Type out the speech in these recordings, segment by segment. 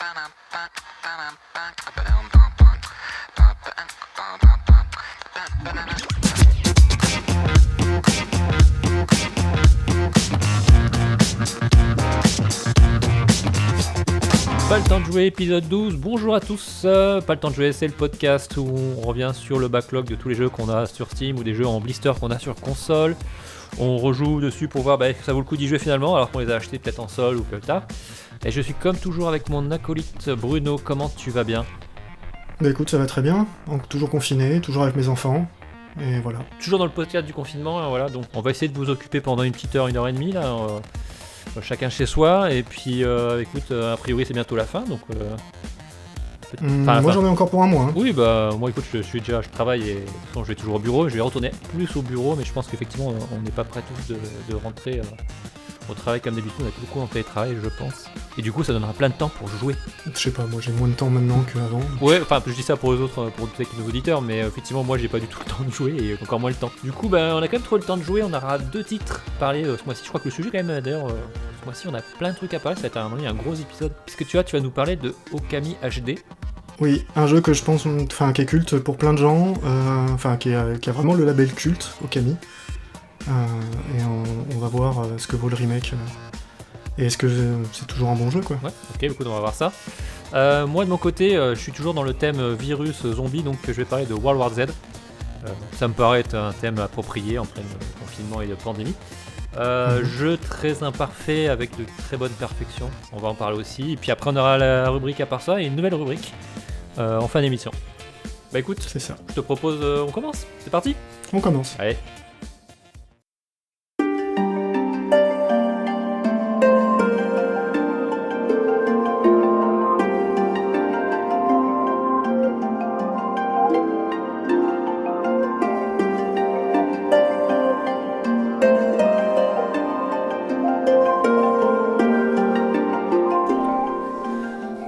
Pas le temps de jouer, épisode 12. Bonjour à tous. Pas le temps de jouer, c'est le podcast où on revient sur le backlog de tous les jeux qu'on a sur Steam ou des jeux en blister qu'on a sur console. On rejoue dessus pour voir que ça vaut le coup d'y jouer finalement, alors qu'on les a achetés peut-être en sol ou quelque tard. Et je suis comme toujours avec mon acolyte Bruno. Comment tu vas bien ? Bah écoute, ça va très bien. Donc, toujours confiné, toujours avec mes enfants. Et voilà. Toujours dans le podcast du confinement, hein, voilà. Donc on va essayer de vous occuper pendant une petite heure, 1h30 là. Chacun chez soi, et puis écoute, a priori c'est bientôt la fin, donc... moi j'en ai encore pour un mois. Hein. Oui, bah moi écoute, je travaille et de toute façon je vais toujours au bureau, je vais retourner plus au bureau, mais je pense qu'effectivement on n'est pas prêt tous de rentrer au travail comme d'habitude, on est beaucoup en télétravail je pense. Et du coup ça donnera plein de temps pour jouer. Je sais pas, moi j'ai moins de temps maintenant qu'avant. Ouais, enfin je dis ça pour les autres, pour tous les auditeurs, mais effectivement moi j'ai pas du tout le temps de jouer et encore moins le temps. Du coup on a quand même trop le temps de jouer, on aura 2 titres parler ce mois-ci, je crois que le sujet quand même d'ailleurs... ce mois-ci on a plein de trucs à parler, ça va être un gros épisode. Puisque tu vas nous parler de Okami HD. Oui, un jeu que je pense, qui est culte pour plein de gens, qui a vraiment le label culte, Okami. Et on va voir ce que vaut le remake. Et est-ce que c'est toujours un bon jeu, quoi. Ouais, ok, écoute, on va voir ça. Moi de mon côté, je suis toujours dans le thème virus zombie, donc je vais parler de World War Z. Ça me paraît être un thème approprié en plein confinement et de pandémie. Jeu très imparfait avec de très bonne perfection, on va en parler aussi. Et puis après on aura la rubrique à part ça et une nouvelle rubrique en fin d'émission. Bah écoute, c'est ça. Je te propose, on commence, c'est parti ? On commence. Allez.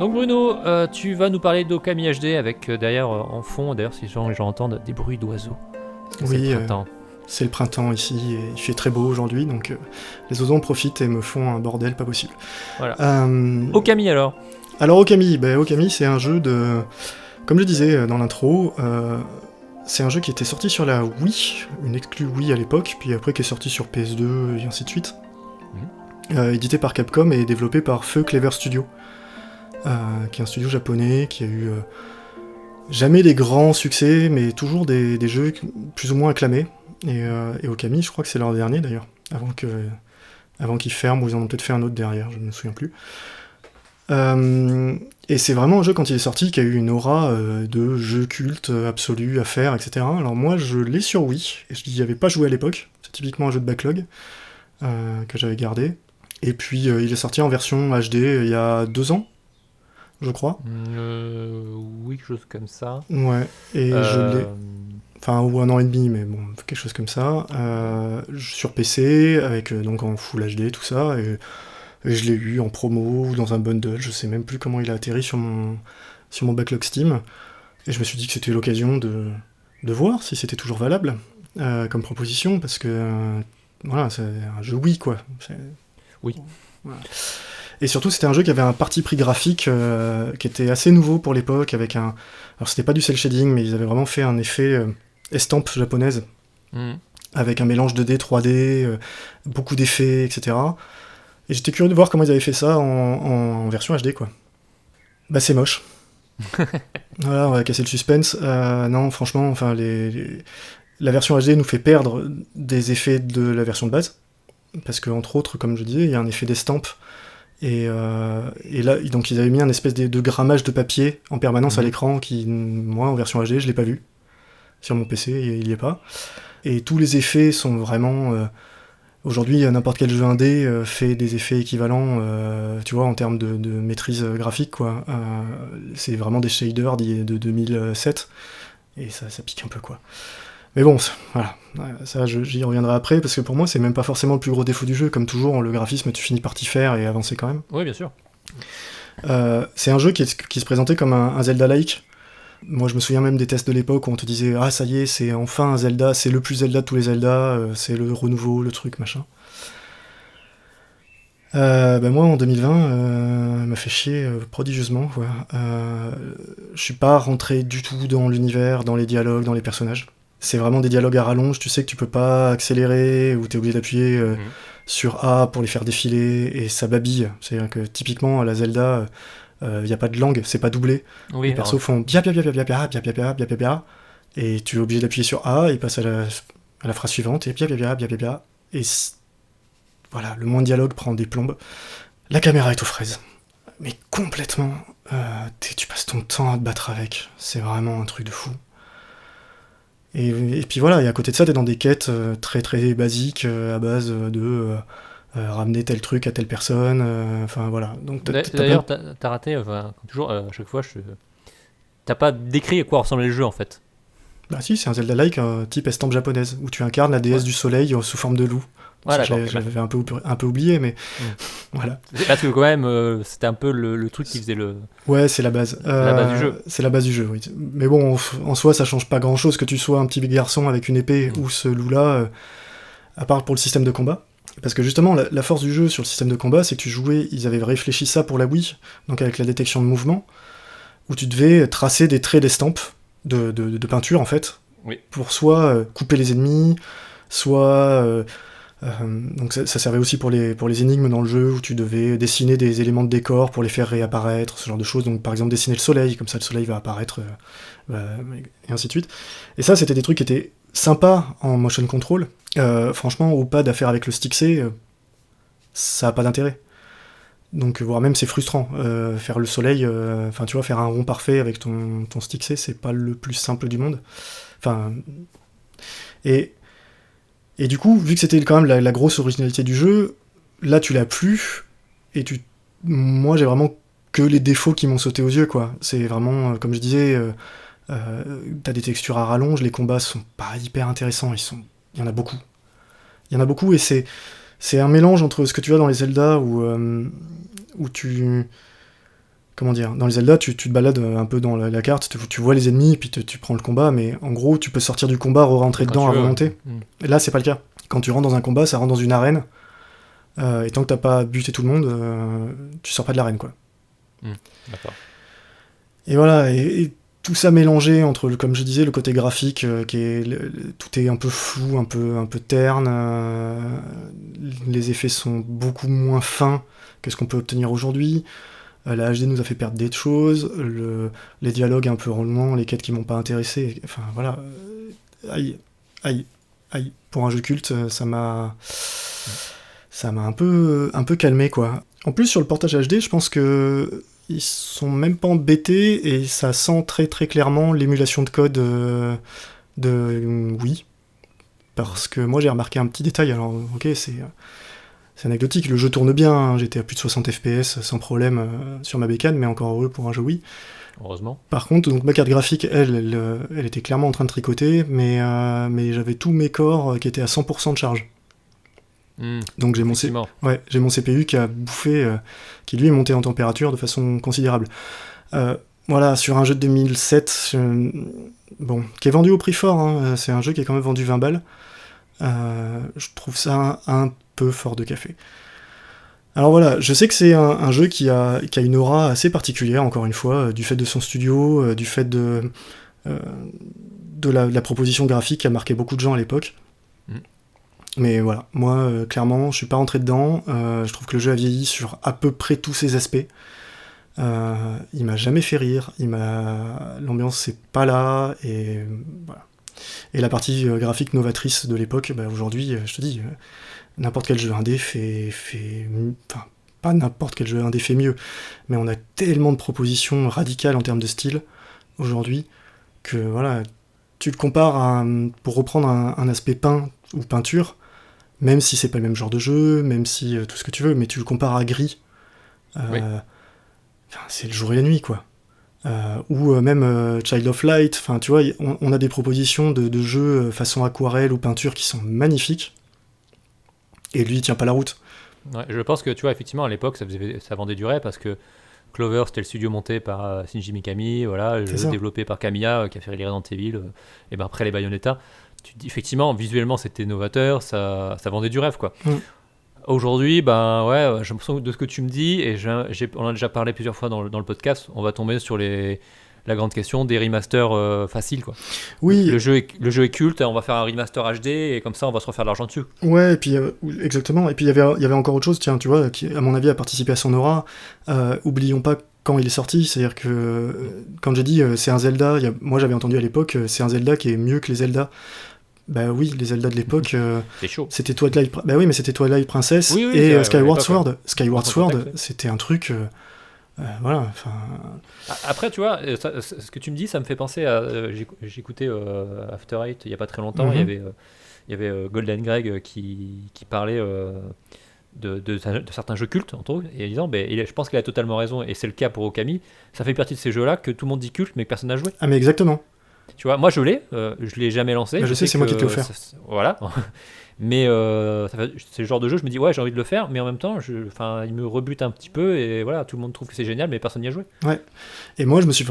Donc Bruno, tu vas nous parler d'Okami HD avec derrière en fond, d'ailleurs si les gens entendent des bruits d'oiseaux. Oui, c'est le printemps. C'est le printemps ici et il fait très beau aujourd'hui, donc les oiseaux en profitent et me font un bordel pas possible. Voilà. Okami alors ? Alors Okami, Okami c'est un jeu de... Comme je disais dans l'intro, c'est un jeu qui était sorti sur la Wii, une exclue Wii à l'époque, puis après qui est sorti sur PS2 et ainsi de suite. Édité par Capcom et développé par Feu Clever Studio. Qui est un studio japonais qui a eu jamais des grands succès, mais toujours des jeux plus ou moins acclamés. Et Okami, je crois que c'est leur dernier d'ailleurs, avant qu'ils ferment, ou ils en ont peut-être fait un autre derrière, je ne me souviens plus. Et c'est vraiment un jeu, quand il est sorti, qui a eu une aura de jeu culte absolu à faire, etc. Alors moi, je l'ai sur Wii, et je n'y avais pas joué à l'époque, c'est typiquement un jeu de backlog que j'avais gardé. Et puis il est sorti en version HD il y a 2 ans, je crois. Oui, quelque chose comme ça. Ouais, et je l'ai... Enfin, ou 1 an et demi, mais bon, quelque chose comme ça. Sur PC, avec donc en Full HD, tout ça, et je l'ai eu en promo ou dans un bundle, je sais même plus comment il a atterri sur mon backlog Steam. Et je me suis dit que c'était l'occasion de voir si c'était toujours valable comme proposition, parce que voilà, c'est un jeu Wii, quoi. Oui. Voilà. Et surtout, c'était un jeu qui avait un parti pris graphique qui était assez nouveau pour l'époque, avec un... Alors, c'était pas du cel shading, mais ils avaient vraiment fait un effet estampe japonaise, avec un mélange 2D, 3D, beaucoup d'effets, etc. Et j'étais curieux de voir comment ils avaient fait ça en version HD, quoi. Bah, c'est moche. Voilà, on va casser le suspense. Non, franchement, enfin, la version HD nous fait perdre des effets de la version de base, parce que, entre autres, comme je disais, il y a un effet d'estampe. Et là, donc ils avaient mis un espèce de grammage de papier en permanence à l'écran qui, moi, en version HD, je l'ai pas vu. Sur mon PC, il y est pas. Et tous les effets sont vraiment... aujourd'hui, n'importe quel jeu indé fait des effets équivalents, tu vois, en termes de maîtrise graphique, quoi. C'est vraiment des shaders de 2007. Et ça pique un peu, quoi. Mais bon, voilà, ça j'y reviendrai après, parce que pour moi c'est même pas forcément le plus gros défaut du jeu, comme toujours, le graphisme tu finis par t'y faire et avancer quand même. Oui, bien sûr. C'est un jeu qui se présentait comme un Zelda-like. Moi je me souviens même des tests de l'époque où on te disait « Ah ça y est, c'est enfin un Zelda, c'est le plus Zelda de tous les Zelda, c'est le renouveau, le truc, machin ». Moi, en 2020, m'a fait chier prodigieusement, quoi. Je suis pas rentré du tout dans l'univers, dans les dialogues, dans les personnages. C'est vraiment des dialogues à rallonge, tu sais que tu peux pas accélérer, ou t'es obligé d'appuyer sur A pour les faire défiler, et ça babille. C'est-à-dire que, typiquement, à la Zelda, y a pas de langue, c'est pas doublé. Oui, les persos font bia bia bia bia bia bia bia bia bia bia bia, et tu es obligé d'appuyer sur A, et passe à la phrase suivante, et bia bia bia bia bia bia, et voilà, le moins de dialogue prend des plombes. La caméra est aux fraises. Mais complètement. Tu passes ton temps à te battre avec. C'est vraiment un truc de fou. Et puis voilà, et à côté de ça, t'es dans des quêtes très très basiques à base de ramener tel truc à telle personne. Enfin voilà. Donc d'ailleurs, t'as raté, comme toujours, à chaque fois, t'as pas décrit à quoi ressemblait le jeu en fait. Bah si, c'est un Zelda-like type estampe japonaise, où tu incarnes la déesse du soleil sous forme de loup. Voilà, j'avais un peu oublié, mais voilà. Parce que quand même, c'était un peu le truc qui faisait le... Ouais, c'est la base. La base du jeu. C'est la base du jeu, oui. Mais bon, en soi, ça change pas grand-chose que tu sois un petit garçon avec une épée ou ce loup-là, à part pour le système de combat. Parce que justement, la force du jeu sur le système de combat, c'est que ils avaient réfléchi ça pour la Wii, donc avec la détection de mouvement, où tu devais tracer des traits d'estampe, de peinture en fait, pour soit couper les ennemis, soit... donc ça servait aussi pour les énigmes dans le jeu, où tu devais dessiner des éléments de décor pour les faire réapparaître, ce genre de choses. Donc par exemple dessiner le soleil, comme ça le soleil va apparaître, et ainsi de suite. Et ça, c'était des trucs qui étaient sympas en motion control. Franchement, au pad à faire avec le stick C, ça a pas d'intérêt. Donc voire même c'est frustrant. Faire le soleil, enfin tu vois, faire un rond parfait avec ton stick C, c'est pas le plus simple du monde. Enfin... Et du coup, vu que c'était quand même la grosse originalité du jeu, là tu l'as plus, et moi j'ai vraiment que les défauts qui m'ont sauté aux yeux, quoi. C'est vraiment, comme je disais, t'as des textures à rallonge, les combats sont pas hyper intéressants, il y en a beaucoup. Il y en a beaucoup, et c'est un mélange entre ce que tu as dans les Zelda, où tu... Comment dire, dans les Zelda, tu te balades un peu dans la carte, tu vois les ennemis, puis tu prends le combat, mais en gros, tu peux sortir du combat, re-rentrer dedans à volonté. Et là, c'est pas le cas. Quand tu rentres dans un combat, ça rentre dans une arène, et tant que t'as pas buté tout le monde, tu sors pas de l'arène, quoi. D'accord. Et voilà, et tout ça mélangé entre, comme je disais, le côté graphique, tout est un peu flou, un peu terne, les effets sont beaucoup moins fins que ce qu'on peut obtenir aujourd'hui. La HD nous a fait perdre des choses, les dialogues un peu roulements, les quêtes qui m'ont pas intéressé, enfin voilà, aïe, pour un jeu culte, ça m'a un peu calmé, quoi. En plus, sur le portage HD, je pense que ils sont même pas embêtés, et ça sent très très clairement l'émulation de code de Wii, parce que moi j'ai remarqué un petit détail, alors ok, c'est anecdotique, le jeu tourne bien, hein. J'étais à plus de 60 FPS sans problème sur ma bécane, mais encore heureux pour un jeu Wii. Heureusement. Par contre, donc, ma carte graphique, elle était clairement en train de tricoter, mais j'avais tous mes corps qui étaient à 100% de charge. Donc j'ai mon CPU qui a bouffé, qui lui est monté en température de façon considérable. Voilà, sur un jeu de 2007, qui est vendu au prix fort, hein, c'est un jeu qui est quand même vendu 20 balles, je trouve ça un peu fort de café. Alors voilà, je sais que c'est un jeu qui a une aura assez particulière, encore une fois, du fait de son studio, du fait de la proposition graphique qui a marqué beaucoup de gens à l'époque. Mais voilà, moi, clairement, je suis pas rentré dedans, je trouve que le jeu a vieilli sur à peu près tous ses aspects. Il m'a jamais fait rire, l'ambiance c'est pas là, et voilà. Et la partie graphique novatrice de l'époque, aujourd'hui, je te dis, n'importe quel jeu indé fait... Enfin, pas n'importe quel jeu indé fait mieux, mais on a tellement de propositions radicales en termes de style, aujourd'hui, que voilà, tu le compares pour reprendre un aspect peint ou peinture, même si c'est pas le même genre de jeu, même si tout ce que tu veux, mais tu le compares à Gris, c'est le jour et la nuit, quoi. Ou même Child of Light, enfin tu vois, on a des propositions de jeux façon aquarelle ou peinture qui sont magnifiques, et lui il tient pas la route. Ouais, je pense que tu vois, effectivement, à l'époque ça vendait du rêve, parce que Clover, c'était le studio monté par Shinji Mikami, voilà, le jeu développé par Kamiya, qui a fait les Resident Evil, et ben après les Bayonetta. Tu dis, effectivement, visuellement c'était novateur, ça vendait du rêve, quoi. Aujourd'hui, ben ouais, j'ai l'impression de ce que tu me dis, et on en a déjà parlé plusieurs fois dans le podcast, on va tomber sur la grande question des remasters faciles, quoi. Oui. Le jeu est culte, on va faire un remaster HD, et comme ça on va se refaire de l'argent dessus. Ouais, et puis exactement. Et puis il y avait encore autre chose, tiens, tu vois, qui à mon avis a participé à son aura. Oublions pas quand il est sorti, c'est-à-dire que quand j'ai dit c'est un Zelda, moi j'avais entendu à l'époque c'est un Zelda qui est mieux que les Zelda. Bah oui, les Zelda de l'époque, c'est chaud. C'était Twilight, bah oui, mais c'était Twilight Princess oui, et vrai, Skyward ouais, Sword. Skyward Sword, contact, c'était un truc, voilà. Enfin. Après, tu vois, ce que tu me dis, ça me fait penser à, j'écoutais After Eight il y a pas très longtemps. Il y avait Golden Greg qui parlait de certains jeux cultes, entre autres, et disant, je pense qu'il a totalement raison, et c'est le cas pour Okami. Ça fait partie de ces jeux-là que tout le monde dit culte, mais que personne n'a joué. Ah mais exactement. Tu vois, moi je l'ai jamais lancé. Bah, je sais, c'est moi qui te l'ai offert. Voilà. Mais c'est le genre de jeu, je me dis, ouais, j'ai envie de le faire, mais en même temps, il me rebute un petit peu, et voilà, tout le monde trouve que c'est génial, mais personne n'y a joué. Ouais. Et moi, je me suis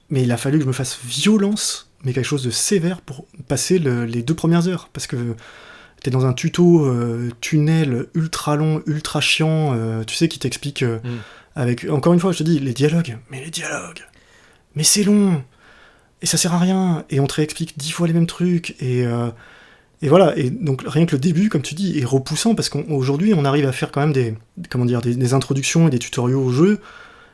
mais il a fallu que je me fasse violence, mais quelque chose de sévère pour passer les 2 premières heures, parce que t'es dans un tuto tunnel ultra long, ultra chiant, tu sais, qui t'explique avec, encore une fois, je te dis, les dialogues, mais c'est long, et ça sert à rien, et on te réexplique 10 fois les mêmes trucs, et voilà, et donc rien que le début, comme tu dis, est repoussant, parce qu'aujourd'hui, on arrive à faire quand même des introductions et des tutoriaux au jeu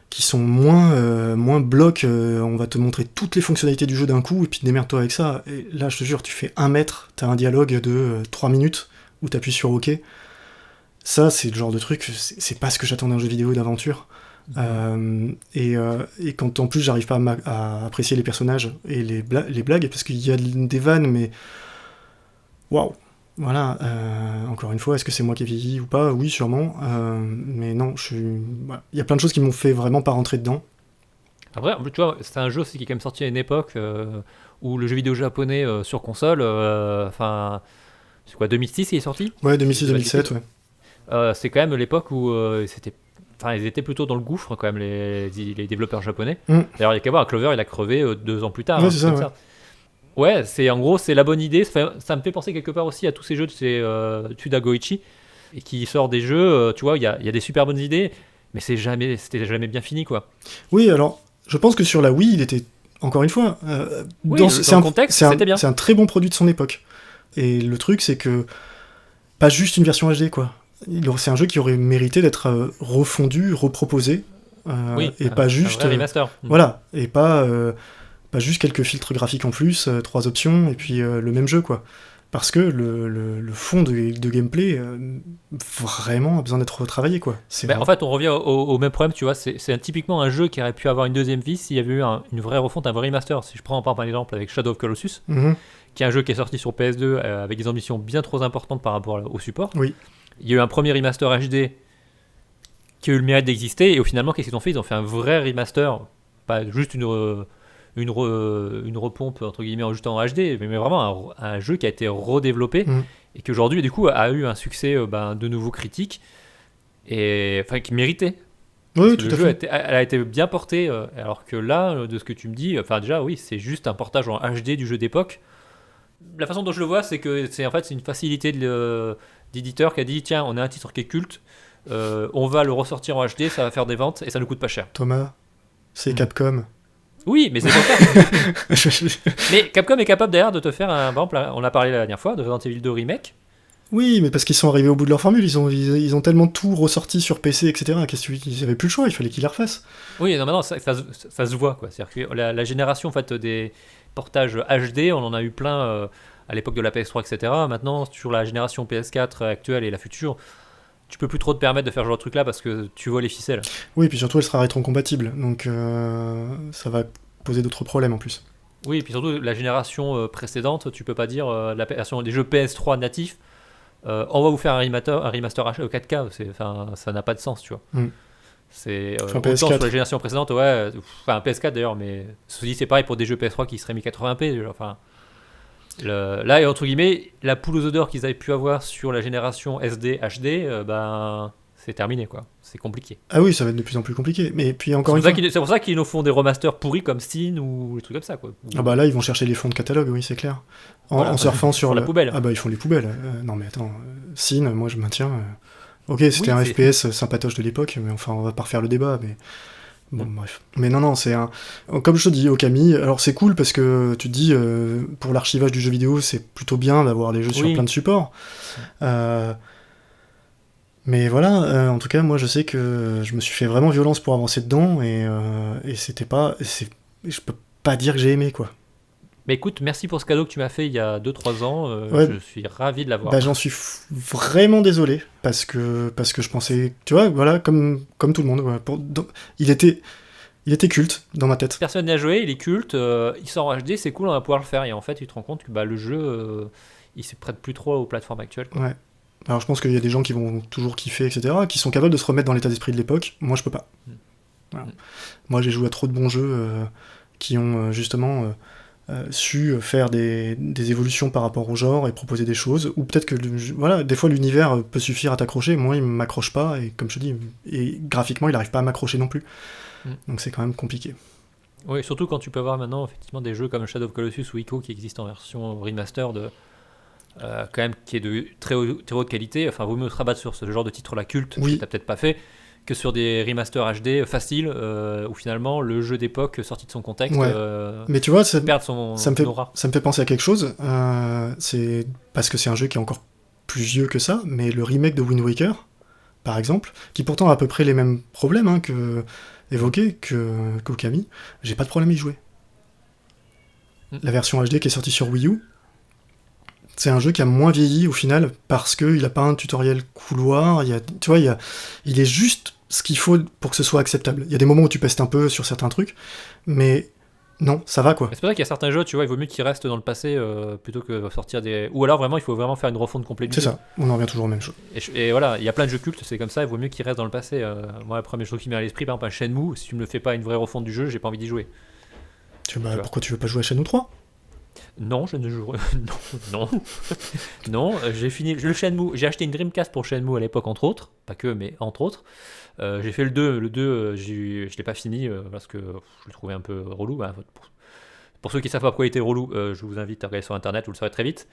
qui sont moins blocs, on va te montrer toutes les fonctionnalités du jeu d'un coup, et puis démerde-toi avec ça. Et là, je te jure, tu fais 1 mètre, t'as un dialogue de 3 minutes, où t'appuies sur OK. Ça, c'est le genre de truc, c'est pas ce que j'attends d'un jeu vidéo d'aventure. Et quand en plus j'arrive pas à apprécier les personnages et les blagues, parce qu'il y a des vannes, mais waouh, voilà, encore une fois, est-ce que c'est moi qui ai vieilli ou pas? Oui, sûrement, mais non, voilà. Il y a plein de choses qui m'ont fait vraiment pas rentrer dedans. Après, tu vois, c'est un jeu aussi qui est quand même sorti à une époque où le jeu vidéo japonais sur console, c'est quoi, 2006 il est sorti? Ouais, 2006-2007, ouais. C'est quand même l'époque où ils étaient plutôt dans le gouffre quand même, les développeurs japonais. D'ailleurs, il y a qu'à voir, Clover, il a crevé 2 ans plus tard. Ouais, c'est ça, ouais. Ouais, en gros, c'est la bonne idée. Ça me fait penser quelque part aussi à tous ces jeux de ces Tsuda Goichi, et qui sort des jeux, tu vois, il y a des super bonnes idées, mais c'était jamais bien fini, quoi. Oui, alors, je pense que sur la Wii, il était, encore une fois, dans le contexte, c'était bien. C'est un très bon produit de son époque. Et le truc, c'est que, pas juste une version HD, quoi. C'est un jeu qui aurait mérité d'être refondu, reproposé, et pas juste... un vrai remaster. Voilà, et pas juste quelques filtres graphiques en plus, 3 options, et puis le même jeu, quoi. Parce que le fond de gameplay, vraiment, a besoin d'être retravaillé, quoi. En fait, on revient au même problème, tu vois, c'est typiquement un jeu qui aurait pu avoir une deuxième vie s'il y avait eu une vraie refonte, un vrai remaster. Si je prends par exemple avec Shadow of Colossus, qui est un jeu qui est sorti sur PS2 avec des ambitions bien trop importantes par rapport au support. Oui. Il y a eu un premier remaster HD qui a eu le mérite d'exister, et finalement, qu'est-ce qu'ils ont fait? Ils ont fait un vrai remaster, pas juste une repompe entre guillemets juste en HD, mais vraiment un jeu qui a été redéveloppé et qui aujourd'hui du coup a eu un succès de nouveau critique, et qui méritait. Oui, tout le à jeu fait. elle a été bien porté, alors que là, de ce que tu me dis, déjà oui, c'est juste un portage en HD du jeu d'époque. La façon dont je le vois, c'est que c'est une facilité d'éditeur qui a dit, tiens, on a un titre qui est culte, on va le ressortir en HD, ça va faire des ventes et ça ne coûte pas cher. Thomas, c'est Capcom. Oui, mais c'est pour ça. Mais Capcom est capable d'ailleurs de te faire par exemple, on a parlé la dernière fois de Resident Evil 2 Remake. Oui, mais parce qu'ils sont arrivés au bout de leur formule, ils ont tellement tout ressorti sur PC, etc. Ils n'avaient plus le choix, il fallait qu'ils la refassent. Oui, non, maintenant ça se voit, quoi. C'est-à-dire que la génération en fait des portages HD, on en a eu plein à l'époque de la PS3, etc. Maintenant, sur la génération PS4 actuelle et la future, tu peux plus trop te permettre de faire ce genre de truc là parce que tu vois les ficelles. Oui, et puis surtout elle sera rétro-compatible, donc ça va poser d'autres problèmes en plus. Oui, et puis surtout la génération précédente, tu peux pas dire la version des jeux PS3 natifs, on va vous faire un remaster 4K, ça n'a pas de sens, tu vois. C'est autant PS4. sur la génération précédente, ouais, enfin PS4 d'ailleurs, mais ceci c'est pareil pour des jeux PS3 qui seraient mis 80p, enfin. Là, et entre guillemets, la poule aux odeurs qu'ils avaient pu avoir sur la génération SD HD, c'est terminé, quoi. C'est compliqué. Ah oui, ça va être de plus en plus compliqué. Mais puis encore c'est pour ça qu'ils nous font des remasters pourris comme Steam ou des trucs comme ça, quoi. Ah bah là, ils vont chercher les fonds de catalogue, oui, c'est clair. En surfant sur la poubelle. Ah bah ils font les poubelles. Non mais attends, Sin, moi je maintiens. Ok, c'était un FPS sympatoche de l'époque, mais enfin, on va pas refaire le débat, mais... Bon, bref. Mais non, c'est un... Comme je te dis, Okami, alors c'est cool parce que tu te dis, pour l'archivage du jeu vidéo, c'est plutôt bien d'avoir les jeux sur plein de supports. Mais voilà, en tout cas, moi je sais que je me suis fait vraiment violence pour avancer dedans, et c'était pas... Je peux pas dire que j'ai aimé, quoi. Mais écoute, merci pour ce cadeau que tu m'as fait il y a 2-3 ans, je suis ravi de l'avoir. Bah, j'en suis vraiment désolé, parce que je pensais, tu vois, voilà, comme tout le monde, voilà, il était culte dans ma tête. Personne n'a joué, il est culte, il sort en HD, c'est cool, on va pouvoir le faire, et en fait tu te rends compte que le jeu, il se prête plus trop aux plateformes actuelles, quoi. Ouais. Alors je pense qu'il y a des gens qui vont toujours kiffer, etc., qui sont capables de se remettre dans l'état d'esprit de l'époque, moi je peux pas. Voilà. Moi j'ai joué à trop de bons jeux qui ont justement... su faire des évolutions par rapport au genre et proposer des choses, ou peut-être que voilà, des fois l'univers peut suffire à t'accrocher, moi il m'accroche pas, et comme je te dis, et graphiquement il arrive pas à m'accrocher non plus, donc c'est quand même compliqué. Oui, surtout quand tu peux avoir maintenant effectivement des jeux comme Shadow of Colossus ou Ico qui existent en version remaster quand même qui est de très haute qualité, enfin vaut mieux se rabattre sur ce genre de titre là culte que t'as peut-être pas fait, que sur des remasters HD faciles où finalement le jeu d'époque sorti de son contexte mais tu vois, ça aura. Ça me fait penser à quelque chose, c'est parce que c'est un jeu qui est encore plus vieux que ça, mais le remake de Wind Waker par exemple, qui pourtant a à peu près les mêmes problèmes évoqués qu'Okami, j'ai pas de problème à y jouer. La version HD qui est sortie sur Wii U, c'est un jeu qui a moins vieilli au final, parce qu'il a pas un tutoriel couloir, tu vois, il est juste ce qu'il faut pour que ce soit acceptable. Il y a des moments où tu pestes un peu sur certains trucs, mais non, ça va, quoi. C'est pour ça qu'il y a certains jeux, tu vois, il vaut mieux qu'ils restent dans le passé plutôt que sortir des... Ou alors vraiment, il faut vraiment faire une refonte complète du jeu. C'est ça, on en revient toujours aux mêmes choses. Et voilà, il y a plein de jeux cultes, c'est comme ça, il vaut mieux qu'ils restent dans le passé. Moi, le premier jeu qui m'est à l'esprit, par exemple, un Shenmue, si tu me le fais pas une vraie refonte du jeu, j'ai pas envie d'y jouer. Pourquoi tu veux pas jouer à Shenmue 3 ? Non, je ne joue. Non, j'ai fini le Shenmue. J'ai acheté une Dreamcast pour Shenmue à l'époque, entre autres. Pas que, mais entre autres. J'ai fait le 2. Le 2, je l'ai pas fini parce que je le trouvais un peu relou. Pour ceux qui savent pas pourquoi il était relou, je vous invite à regarder sur internet, vous le saurez très vite.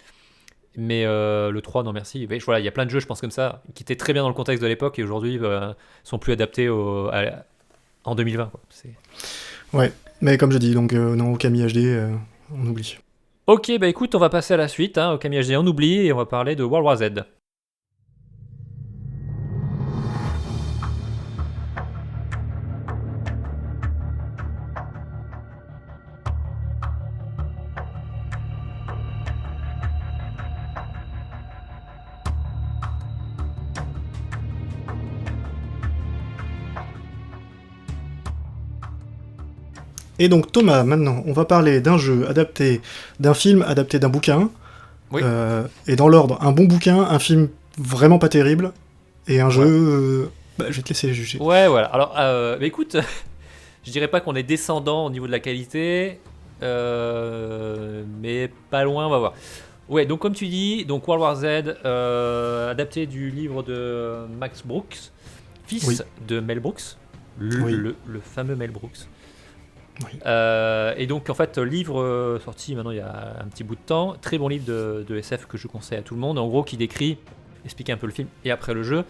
Mais le 3, non merci. Mais, voilà, il y a plein de jeux, je pense, comme ça, qui étaient très bien dans le contexte de l'époque et aujourd'hui sont plus adaptés en 2020. Quoi. Ouais, mais comme je dis, donc non, Okami HD, on oublie. Ok, écoute, on va passer à la suite. Okami HD, on oublie et on va parler de World War Z. Et donc Thomas, maintenant, on va parler d'un jeu adapté, d'un film adapté d'un bouquin. Oui. Et dans l'ordre, un bon bouquin, un film vraiment pas terrible, et un jeu... je vais te laisser juger. Ouais, voilà. Alors, écoute, je dirais pas qu'on est descendant au niveau de la qualité, mais pas loin, on va voir. Ouais, donc comme tu dis, donc World War Z, adapté du livre de Max Brooks, fils de Mel Brooks, le fameux Mel Brooks. Oui. Et donc en fait livre sorti maintenant il y a un petit bout de temps, très bon livre de SF que je conseille à tout le monde, en gros qui explique un peu le film et après le jeu.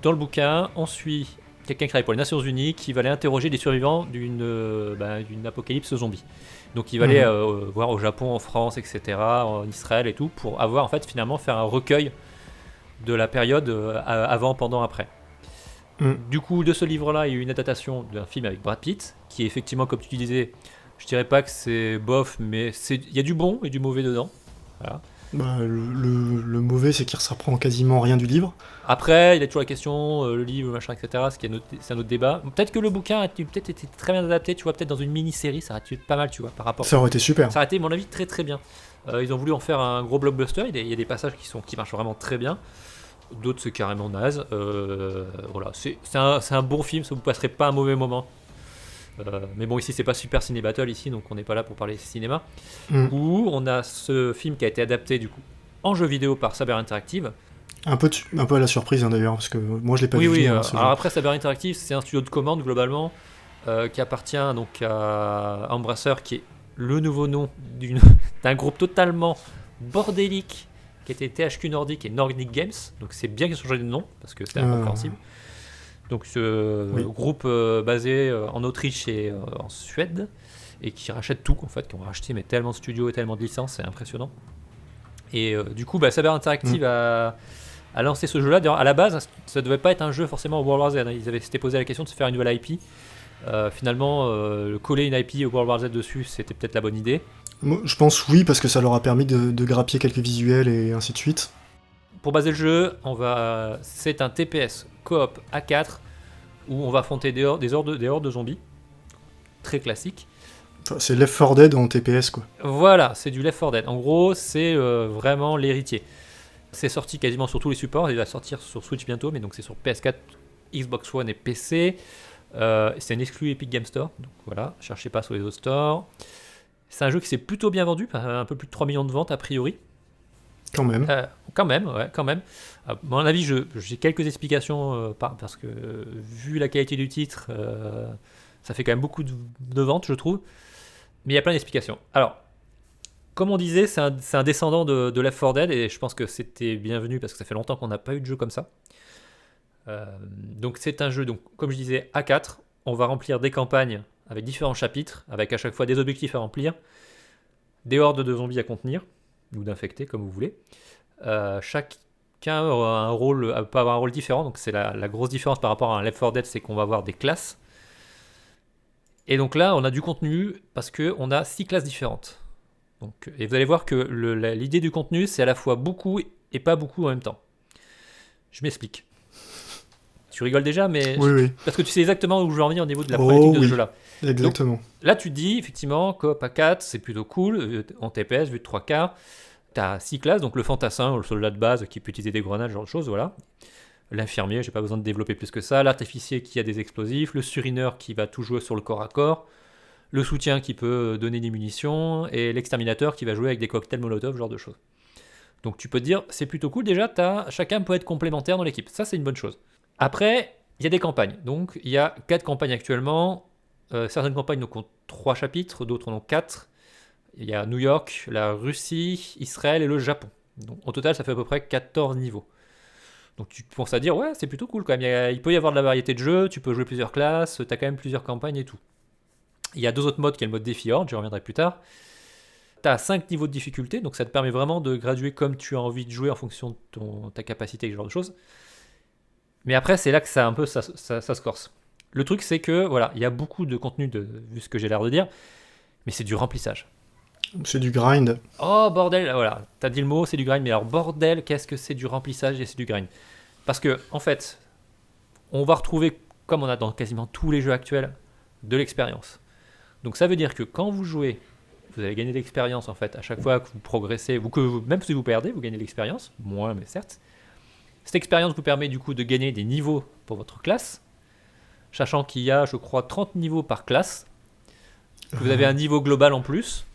Dans le bouquin on suit quelqu'un qui travaille pour les Nations Unies qui va aller interroger des survivants d'une apocalypse zombie. Donc il va aller voir au Japon, en France, etc., en Israël et tout, pour avoir en fait finalement faire un recueil de la période avant, pendant, après. Du coup, de ce livre-là, il y a eu une adaptation d'un film avec Brad Pitt, qui est effectivement, comme tu disais, je dirais pas que c'est bof, mais il y a du bon et du mauvais dedans. Voilà. Le mauvais, c'est qu'il ne reprend quasiment rien du livre. Après, il y a toujours la question, le livre, machin, etc., c'est un autre débat. Peut-être que le bouquin a peut-être été très bien adapté, tu vois, peut-être dans une mini-série, ça aurait été pas mal, tu vois, par rapport... Ça aurait été super. Ça aurait été, à mon avis, très très bien. Ils ont voulu en faire un gros blockbuster, il y a des passages qui marchent vraiment très bien. D'autres c'est carrément naze. Voilà, c'est un bon film, ça vous passerez pas un mauvais moment. Mais bon, ici c'est pas Super Ciné Battle ici, donc on n'est pas là pour parler cinéma. Où on a ce film qui a été adapté du coup en jeu vidéo par Saber Interactive. Un peu à la surprise d'ailleurs, parce que moi je l'ai pas vu. Oui. Alors après Saber Interactive, c'est un studio de commande globalement qui appartient donc à Embracer, qui est le nouveau nom d'un groupe totalement bordélique qui était THQ Nordic et Nordic Games. Donc c'est bien qu'ils ont changé de nom, parce que c'était incompréhensible. Donc ce groupe basé en Autriche et en Suède, et qui rachète tout, en fait, qui ont racheté mais tellement de studios et tellement de licences, c'est impressionnant. Et du coup, Saber Interactive a lancé ce jeu-là. D'ailleurs, à la base, ça devait pas être un jeu forcément World War Z. Ils s'étaient posé la question de se faire une nouvelle IP. Finalement, coller une IP au World War Z dessus, c'était peut-être la bonne idée. Moi, je pense oui, parce que ça leur a permis de grappiller quelques visuels et ainsi de suite. Pour baser le jeu, c'est un TPS coop A4 où on va affronter des hordes de zombies. Très classique. Enfin, c'est Left 4 Dead en TPS, quoi. Voilà, c'est du Left 4 Dead. En gros, c'est vraiment l'héritier. C'est sorti quasiment sur tous les supports. Il va sortir sur Switch bientôt, mais donc c'est sur PS4, Xbox One et PC. C'est un exclu Epic Game Store, donc voilà, cherchez pas sur les autres stores. C'est un jeu qui s'est plutôt bien vendu, un peu plus de 3 millions de ventes a priori. Quand même. Quand même. À mon avis, j'ai quelques explications, parce que vu la qualité du titre, ça fait quand même beaucoup de ventes, je trouve. Mais il y a plein d'explications. Alors, comme on disait, c'est un descendant de Left 4 Dead, et je pense que c'était bienvenu parce que ça fait longtemps qu'on n'a pas eu de jeu comme ça. Donc c'est un jeu, donc, comme je disais, A4. On va remplir des campagnes avec différents chapitres, avec à chaque fois des objectifs à remplir, des hordes de zombies à contenir, ou d'infectés, comme vous voulez. Chacun aura un rôle, peut avoir un rôle différent, donc c'est la grosse différence par rapport à un Left 4 Dead, c'est qu'on va avoir des classes. Et donc là, on a du contenu parce qu'on a 6 classes différentes. Donc, et vous allez voir que l'idée du contenu, c'est à la fois beaucoup et pas beaucoup en même temps. Je m'explique. Tu rigoles déjà, mais oui. Parce que tu sais exactement où je veux en venir au niveau de la problématique de ce jeu-là. Exactement. Donc, là, tu te dis, effectivement, coop A4, c'est plutôt cool, en TPS, vu de 3/4. Tu as 6 classes, donc le fantassin, le soldat de base qui peut utiliser des grenades, ce genre de choses, voilà. L'infirmier, j'ai pas besoin de développer plus que ça. L'artificier qui a des explosifs. Le surineur qui va tout jouer sur le corps à corps. Le soutien qui peut donner des munitions. Et l'exterminateur qui va jouer avec des cocktails molotov, ce genre de choses. Donc tu peux te dire, c'est plutôt cool. Déjà, chacun peut être complémentaire dans l'équipe. Ça, c'est une bonne chose. Après, il y a des campagnes. Donc, il y a 4 campagnes actuellement. Certaines campagnes ont 3 chapitres, d'autres en ont 4. Il y a New York, la Russie, Israël et le Japon. Donc, au total, ça fait à peu près 14 niveaux. Donc, tu penses à dire, ouais, c'est plutôt cool quand même. Il peut y avoir de la variété de jeux, tu peux jouer plusieurs classes, tu as quand même plusieurs campagnes et tout. Il y a 2 autres modes qui est le mode défi horde, j'y reviendrai plus tard. Tu as 5 niveaux de difficulté, donc ça te permet vraiment de graduer comme tu as envie de jouer en fonction de ta capacité et ce genre de choses. Mais après, c'est là que ça se corse. Le truc, c'est que, voilà, il y a beaucoup de contenu, vu ce que j'ai l'air de dire, mais c'est du remplissage. C'est du grind. Oh, bordel, voilà, t'as dit le mot, c'est du grind, mais alors, bordel, qu'est-ce que c'est du remplissage et c'est du grind? Parce que, en fait, on va retrouver, comme on a dans quasiment tous les jeux actuels, de l'expérience. Donc ça veut dire que quand vous jouez, vous allez gagner de l'expérience, en fait, à chaque fois que vous progressez, même si vous perdez, vous gagnez de l'expérience, moins, mais certes. Cette expérience vous permet du coup de gagner des niveaux pour votre classe, sachant qu'il y a, je crois, 30 niveaux par classe. Vous avez un niveau global en plus.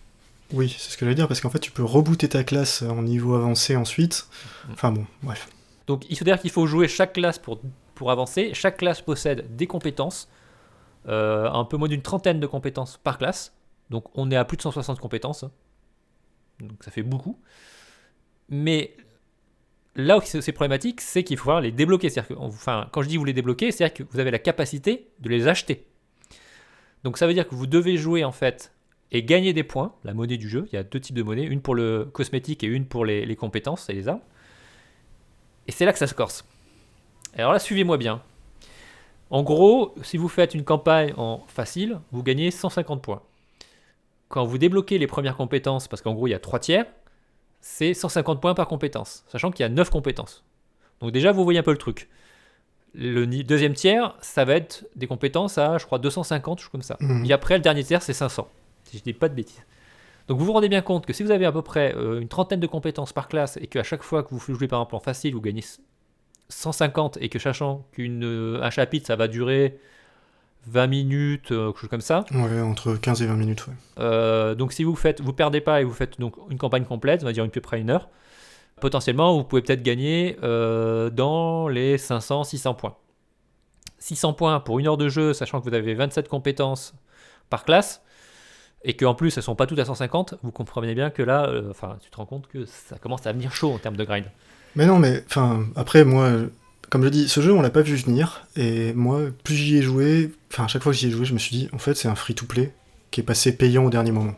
Oui, c'est ce que j'allais dire, parce qu'en fait, tu peux rebooter ta classe en niveau avancé ensuite. Enfin bon, bref. Donc, il faut dire qu'il faut jouer chaque classe pour avancer. Chaque classe possède des compétences, un peu moins d'une trentaine de compétences par classe. Donc, on est à plus de 160 compétences. Donc, ça fait beaucoup. Mais là où c'est problématique, c'est qu'il faut falloir les débloquer. Quand je dis vous les débloquer, c'est-à-dire que vous avez la capacité de les acheter. Donc ça veut dire que vous devez jouer en fait et gagner des points, la monnaie du jeu. Il y a 2 types de monnaie, une pour le cosmétique et une pour les compétences et les armes. Et c'est là que ça se corse. Alors là, suivez-moi bien. En gros, si vous faites une campagne en facile, vous gagnez 150 points. Quand vous débloquez les premières compétences, parce qu'en gros il y a 3 tiers, c'est 150 points par compétence, sachant qu'il y a 9 compétences. Donc déjà, vous voyez un peu le truc. Le deuxième tiers, ça va être des compétences à, je crois, 250, comme ça. Et après, le dernier tiers, c'est 500, si je dis pas de bêtises. Donc vous vous rendez bien compte que si vous avez à peu près une trentaine de compétences par classe, et qu'à chaque fois que vous jouez par exemple en facile, vous gagnez 150, et que sachant qu'un chapitre, ça va durer 20 minutes, quelque chose comme ça. Ouais, entre 15 et 20 minutes, ouais. Donc si vous perdez pas et vous faites donc une campagne complète, on va dire à peu près 1 heure, potentiellement vous pouvez peut-être gagner dans les 500-600 points. 600 points pour 1 heure de jeu, sachant que vous avez 27 compétences par classe, et qu'en plus elles sont pas toutes à 150, vous comprenez bien que là, tu te rends compte que ça commence à venir chaud en termes de grind. Mais non, mais après, moi, comme je dis, ce jeu, on l'a pas vu venir, et moi, plus j'y ai joué, à chaque fois que j'y ai joué, je me suis dit, en fait, c'est un free-to-play qui est passé payant au dernier moment.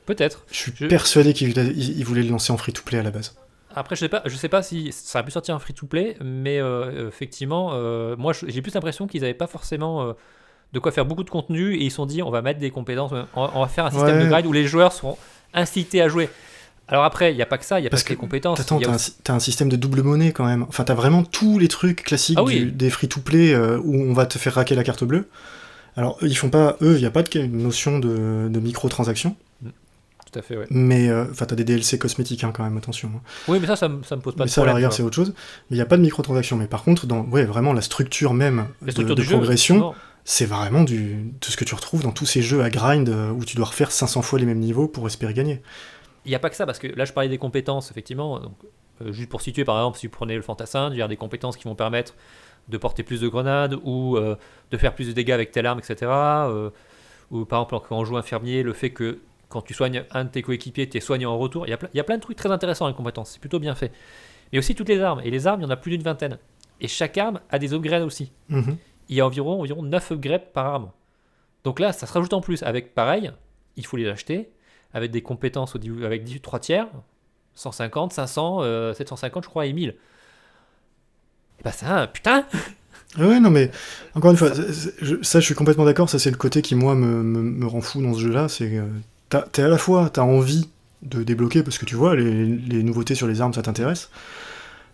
Peut-être. Je suis persuadé qu'il voulait le lancer en free-to-play à la base. Après, je sais pas si ça aurait pu sortir un free-to-play, mais effectivement, moi, j'ai plus l'impression qu'ils n'avaient pas forcément de quoi faire beaucoup de contenu, et ils se sont dit, on va mettre des compétences, on va faire un système de grind où les joueurs seront incités à jouer. Alors après, il n'y a pas que ça, il n'y a pas que les compétences. Attends, t'as un système de double monnaie quand même. Enfin, t'as vraiment tous les trucs classiques des free-to-play où on va te faire raquer la carte bleue. Alors, ils font pas, il n'y a pas de notion de microtransactions. Tout à fait, ouais. Mais, t'as des DLC cosmétiques quand même, attention. Oui, mais ça me pose pas de problème. Mais ça, à l'arrière, c'est autre chose. Mais il n'y a pas de microtransactions. Mais par contre, vraiment, la structure même de progression, c'est vraiment de ce que tu retrouves dans tous ces jeux à grind où tu dois refaire 500 fois les mêmes niveaux pour espérer gagner. Il n'y a pas que ça, parce que là je parlais des compétences, effectivement. Donc, juste pour situer, par exemple, si vous prenez le fantassin, il y a des compétences qui vont permettre de porter plus de grenades ou de faire plus de dégâts avec telle arme, etc. Ou par exemple, quand on joue infirmier, le fait que quand tu soignes un de tes coéquipiers, tu es soigné en retour. Il y a plein de trucs très intéressants dans les compétences, c'est plutôt bien fait. Mais aussi toutes les armes. Et les armes, il y en a plus d'une vingtaine. Et chaque arme a des upgrades aussi. Mm-hmm. Il y a environ 9 upgrades par arme. Donc là, ça se rajoute en plus. Avec pareil, il faut les acheter. Avec des compétences avec 3 tiers, 150, 500, 750 je crois et 1000. Et bah ça, putain. Ouais, non mais, encore une fois, je suis complètement d'accord, ça c'est le côté qui moi me rend fou dans ce jeu-là, c'est que t'es à la fois, t'as envie de débloquer parce que tu vois, les nouveautés sur les armes ça t'intéresse.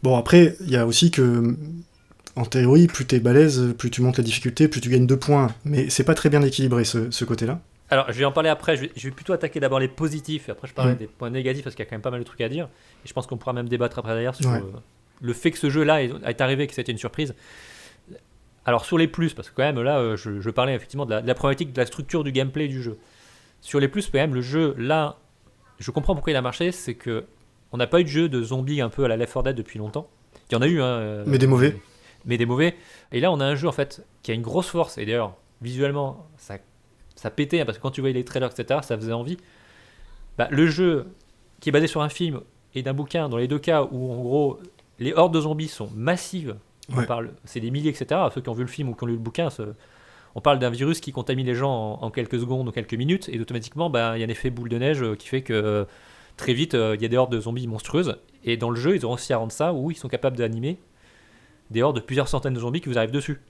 Bon après, il y a aussi que, en théorie, plus t'es balèze, plus tu montes la difficulté, plus tu gagnes 2 points, mais c'est pas très bien équilibré ce côté-là. Alors, je vais en parler après. Je vais plutôt attaquer d'abord les positifs, et après je parlerai des points négatifs, parce qu'il y a quand même pas mal de trucs à dire. Et je pense qu'on pourra même débattre après d'ailleurs sur le fait que ce jeu-là est arrivé, que c'était une surprise. Alors, sur les plus, parce que quand même, là, je parlais effectivement de la problématique de la structure du gameplay du jeu. Sur les plus, quand même, le jeu, là, je comprends pourquoi il a marché, c'est que on n'a pas eu de jeu de zombies un peu à la Left 4 Dead depuis longtemps. Il y en a eu, mais des mauvais. Mais des mauvais. Et là, on a un jeu, en fait, qui a une grosse force, et d'ailleurs, visuellement, ça pétait, hein, parce que quand tu voyais les trailers, etc., ça faisait envie. Le jeu qui est basé sur un film et d'un bouquin, dans les deux cas où en gros les hordes de zombies sont massives, c'est des milliers, etc. Ceux qui ont vu le film ou qui ont lu le bouquin, on parle d'un virus qui contamine les gens en quelques secondes ou quelques minutes, et automatiquement il y a un effet boule de neige qui fait que très vite il y a des hordes de zombies monstrueuses. Et dans le jeu, ils ont aussi à rendre ça où ils sont capables d'animer des hordes de plusieurs centaines de zombies qui vous arrivent dessus.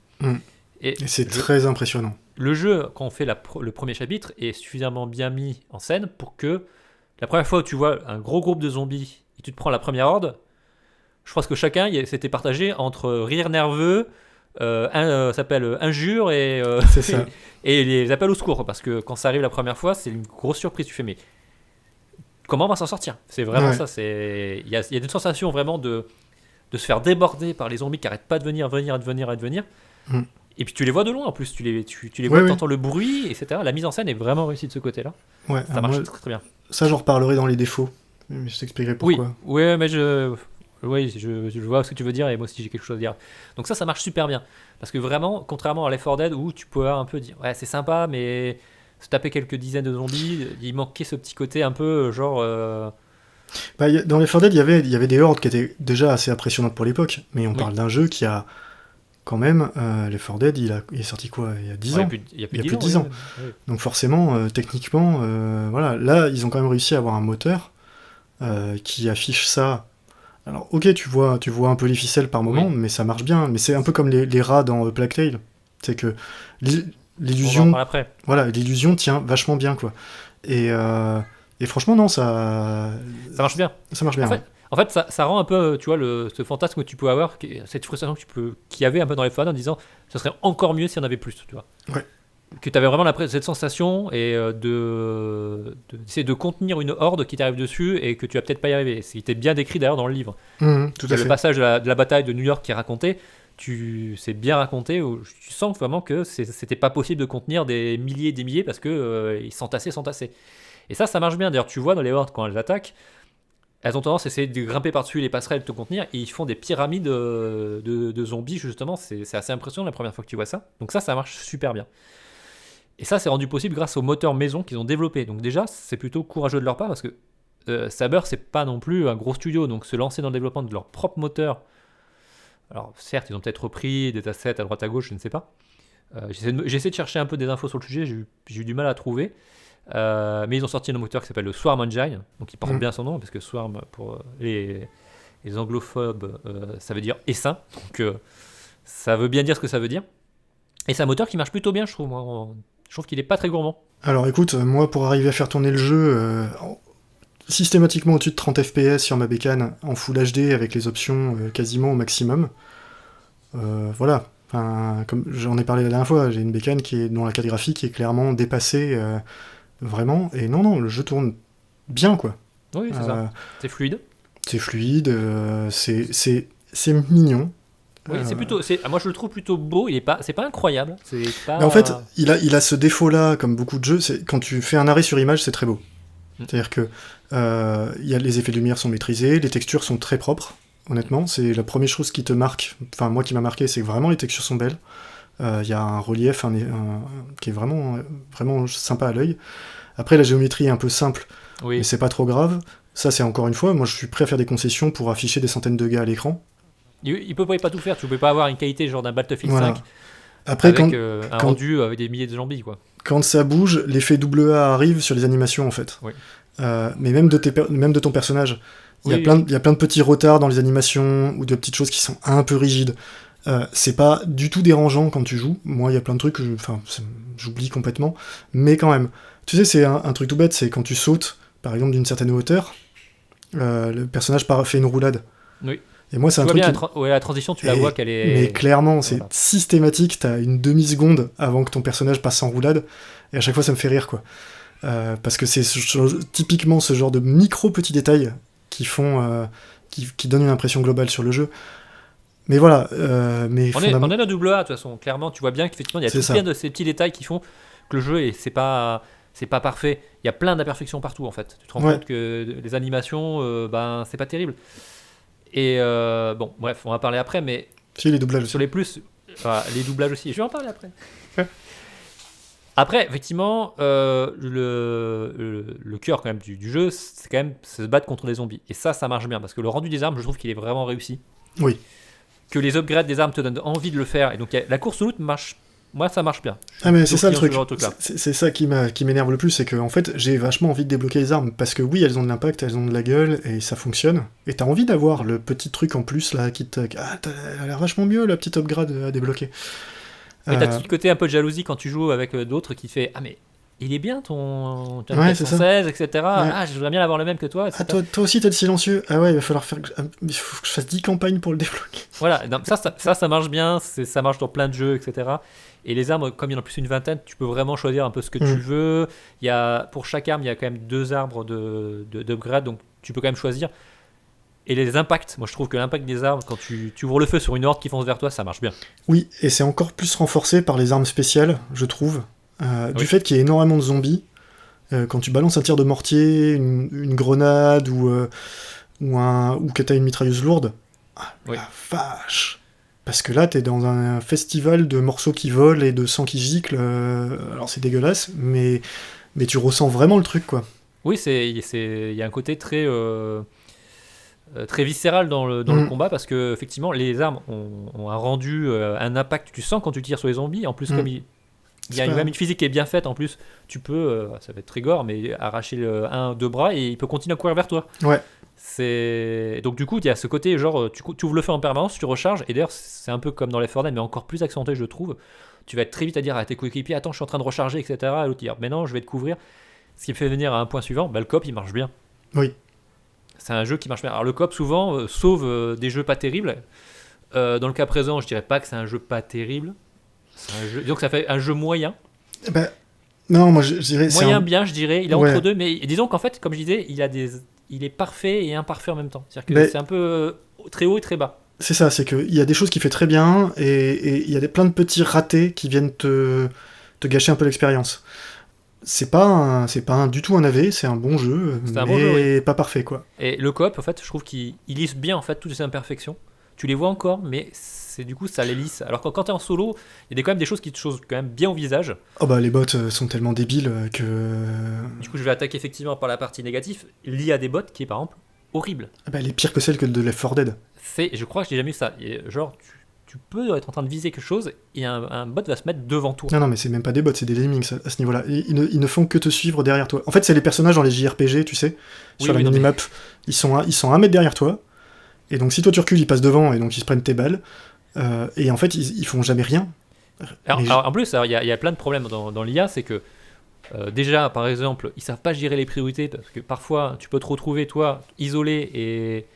Et c'est très impressionnant. Le jeu, quand on fait le premier chapitre, est suffisamment bien mis en scène pour que la première fois où tu vois un gros groupe de zombies et tu te prends la première horde, je pense que chacun s'était partagé entre rire nerveux, s'appelle injure et les appels au secours. Parce que quand ça arrive la première fois, c'est une grosse surprise. Tu fais, mais comment on va s'en sortir ? C'est vraiment ça. Il y a une sensation vraiment de se faire déborder par les zombies qui n'arrêtent pas de venir. Et puis tu les vois de loin en plus, tu les vois, tu entends le bruit, etc. La mise en scène est vraiment réussie de ce côté-là. Ouais, ça marche très, très bien. Ça, j'en reparlerai dans les défauts. Je t'expliquerai pourquoi. Oui, mais je vois ce que tu veux dire, et moi aussi j'ai quelque chose à dire. Donc ça marche super bien. Parce que vraiment, contrairement à Left 4 Dead, où tu peux un peu dire, ouais, c'est sympa, mais se taper quelques dizaines de zombies, il manquait ce petit côté un peu genre... Dans Left 4 Dead, il y avait des hordes qui étaient déjà assez impressionnantes pour l'époque, mais on parle d'un jeu qui a... Quand même, Left 4 Dead, il est sorti quoi ? Il y a 10 ans. Il y a plus de 10 ans. Ouais. Donc forcément, techniquement, voilà, là, ils ont quand même réussi à avoir un moteur qui affiche ça. Alors, ok, tu vois un peu les ficelles par moment, mais ça marche bien. Mais c'est un peu comme les rats dans Plague Tale. C'est que l'illusion, l'illusion tient vachement bien, quoi. Et franchement, non, ça marche bien. Ça marche bien. En fait, ça rend un peu, tu vois, ce fantasme que tu peux avoir, cette frustration qu'il y avait un peu dans les fans en disant, ça serait encore mieux s'il y en avait plus, tu vois. Ouais. Que tu avais vraiment cette sensation et d'essayer de contenir une horde qui t'arrive dessus et que tu vas peut-être pas y arriver. C'était bien décrit d'ailleurs dans le livre. Tout à fait. Le passage de la bataille de New York qui est raconté, c'est bien raconté, où tu sens vraiment que c'était pas possible de contenir des milliers et des milliers parce que ils s'entassaient. Et ça marche bien. D'ailleurs, tu vois dans les hordes quand elles attaquent, elles ont tendance à essayer de grimper par-dessus les passerelles, de te contenir, et ils font des pyramides de zombies, justement. C'est assez impressionnant la première fois que tu vois ça. Donc ça marche super bien. Et ça, c'est rendu possible grâce au moteur maison qu'ils ont développé. Donc déjà, c'est plutôt courageux de leur part parce que Saber, c'est pas non plus un gros studio, donc se lancer dans le développement de leur propre moteur. Alors certes, ils ont peut-être repris des assets à droite à gauche, je ne sais pas. J'essaie de chercher un peu des infos sur le sujet, j'ai eu du mal à trouver. Mais ils ont sorti un moteur qui s'appelle le Swarm Engine, donc il porte bien son nom, parce que Swarm, pour les anglophobes, ça veut dire essaim, donc ça veut bien dire ce que ça veut dire. Et c'est un moteur qui marche plutôt bien, je trouve. Je trouve qu'il est pas très gourmand. Alors écoute, moi pour arriver à faire tourner le jeu systématiquement au-dessus de 30 fps sur ma bécane, en Full HD avec les options quasiment au maximum, voilà. Enfin, comme j'en ai parlé la dernière fois, j'ai une bécane dont la carte graphique est clairement dépassée, vraiment, et non, le jeu tourne bien, quoi. Oui, c'est ça. C'est fluide. C'est fluide, c'est mignon. Oui, c'est plutôt. Moi, je le trouve plutôt beau. C'est pas incroyable. Mais en fait, il a ce défaut-là, comme beaucoup de jeux. C'est quand tu fais un arrêt sur image, c'est très beau. C'est-à-dire que les effets de lumière sont maîtrisés, les textures sont très propres. Honnêtement, c'est la première chose qui te marque. Enfin, moi qui m'a marqué, c'est que vraiment les textures sont belles. Il y a un relief qui est vraiment, vraiment sympa à l'œil. Après, la géométrie est un peu simple, mais c'est pas trop grave. Ça, c'est encore une fois, moi je suis prêt à faire des concessions pour afficher des centaines de gars à l'écran. Il peut pas tout faire, tu peux pas avoir une qualité genre d'un Battlefield 5 Après, avec un rendu avec des milliers de zombies, quoi. Quand ça bouge, l'effet AA arrive sur les animations, en fait. Oui. Mais même de ton personnage. Il y a plein de petits retards dans les animations, ou de petites choses qui sont un peu rigides. C'est pas du tout dérangeant quand tu joues. Moi, il y a plein de trucs que j'oublie complètement. Mais quand même. Tu sais, c'est un truc tout bête, c'est quand tu sautes, par exemple, d'une certaine hauteur, le personnage fait une roulade. Oui. Et moi, c'est un truc. La transition, tu la vois qu'elle est. Mais clairement, c'est systématique. T'as une demi-seconde avant que ton personnage passe en roulade. Et à chaque fois, ça me fait rire, quoi. Parce que c'est typiquement ce genre de micro-petits détails qui font. Qui donnent une impression globale sur le jeu. Mais voilà. On est dans AA, de toute façon. Clairement, tu vois bien qu'effectivement, il y a plein de ces petits détails qui font que le jeu, c'est pas parfait. Il y a plein d'imperfections partout, en fait. Tu te rends compte que les animations, c'est pas terrible. Et bon, bref, on va parler après, mais si, les doublages sur les plus, les doublages aussi, je vais en parler après. Après, effectivement, le cœur quand même du jeu, c'est quand même se battre contre des zombies. Et ça marche bien, parce que le rendu des armes, je trouve qu'il est vraiment réussi. Oui. Que les upgrades des armes te donnent envie de le faire, et donc la course au loot marche. Moi, ça marche bien. Mais c'est ça le truc. C'est ça qui m'énerve le plus, c'est que en fait, j'ai vachement envie de débloquer les armes parce que oui, elles ont de l'impact, elles ont de la gueule et ça fonctionne. Et t'as envie d'avoir le petit truc en plus là qui t'as l'air vachement mieux la petite upgrade à débloquer. Mais t'as ce côté un peu de jalousie quand tu joues avec d'autres qui fait mais il est bien ton française, etc. Je voudrais bien avoir le même que toi, etc. Toi aussi t'as le silencieux. Il va falloir il faut que je fasse 10 campagnes pour le débloquer. Voilà, ça marche bien, ça marche dans plein de jeux, etc. Et les armes, comme il y en a plus une vingtaine, tu peux vraiment choisir un peu ce que tu veux. Pour chaque arme, il y a quand même 2 arbres d'upgrade, donc tu peux quand même choisir. Et les impacts, moi je trouve que l'impact des armes, quand tu ouvres le feu sur une horde qui fonce vers toi, ça marche bien. Oui, et c'est encore plus renforcé par les armes spéciales, je trouve. Du fait qu'il y a énormément de zombies, quand tu balances un tir de mortier, une grenade ou que tu as une mitrailleuse lourde, la vache! Parce que là, t'es dans un festival de morceaux qui volent et de sang qui gicle. Alors c'est dégueulasse, mais tu ressens vraiment le truc, quoi. Oui, il y a un côté très viscéral dans le combat, parce que effectivement, les armes ont un rendu, un impact. Tu sens quand tu tires sur les zombies. En plus, comme il y a même une physique qui est bien faite. En plus, tu peux, ça va être très gore, mais arracher 2 bras et il peut continuer à courir vers toi. Ouais. Donc du coup il y a ce côté genre tu ouvres le feu en permanence, tu recharges, et d'ailleurs c'est un peu comme dans Left 4 Dead mais encore plus accentué, je trouve. Tu vas être très vite à dire à tes coéquipiers attends je suis en train de recharger, etc. Et l'autre dire mais non je vais te couvrir, ce qui me fait venir à un point suivant. Le coop il marche bien. Oui, c'est un jeu qui marche bien. Alors le coop souvent sauve des jeux pas terribles. Dans le cas présent je dirais pas que c'est un jeu pas terrible, donc ça fait un jeu moyen. Non, moi je dirais moyen bien, je dirais, il est entre deux, mais disons qu'en fait comme je disais il est parfait et imparfait en même temps. C'est-à-dire que c'est un peu très haut et très bas. C'est ça, c'est qu'il y a des choses qu'il fait très bien et il y a plein de petits ratés qui viennent te gâcher un peu l'expérience. C'est pas du tout un AV, c'est un bon jeu, mais bon jeu, pas parfait, quoi. Et le coop, en fait, je trouve qu'il lisse bien en fait toutes ces imperfections. tu les vois encore, mais du coup ça les lisse. Alors quand t'es en solo, il y a quand même des choses qui te chaussent quand même bien au visage. Oh bah les bots sont tellement débiles que... Du coup je vais attaquer effectivement par la partie négative. L'IA des bots qui est par exemple horrible. Ah bah elle est pire que celle que de Left 4 Dead. Je crois que j'ai jamais vu ça. Et genre tu peux être en train de viser quelque chose et un bot va se mettre devant toi. Non mais c'est même pas des bots, c'est des lemmings à ce niveau-là. Ils ne font que te suivre derrière toi. En fait c'est les personnages dans les JRPG, tu sais, sur la minimap. Mais... Ils sont à 1 mètre derrière toi. Et donc si toi tu recules, ils passent devant et donc ils se prennent tes balles. Et en fait ils font jamais rien. Alors, en plus, il y a plein de problèmes dans l'IA, c'est que déjà, par exemple, ils savent pas gérer les priorités parce que parfois tu peux te retrouver toi isolé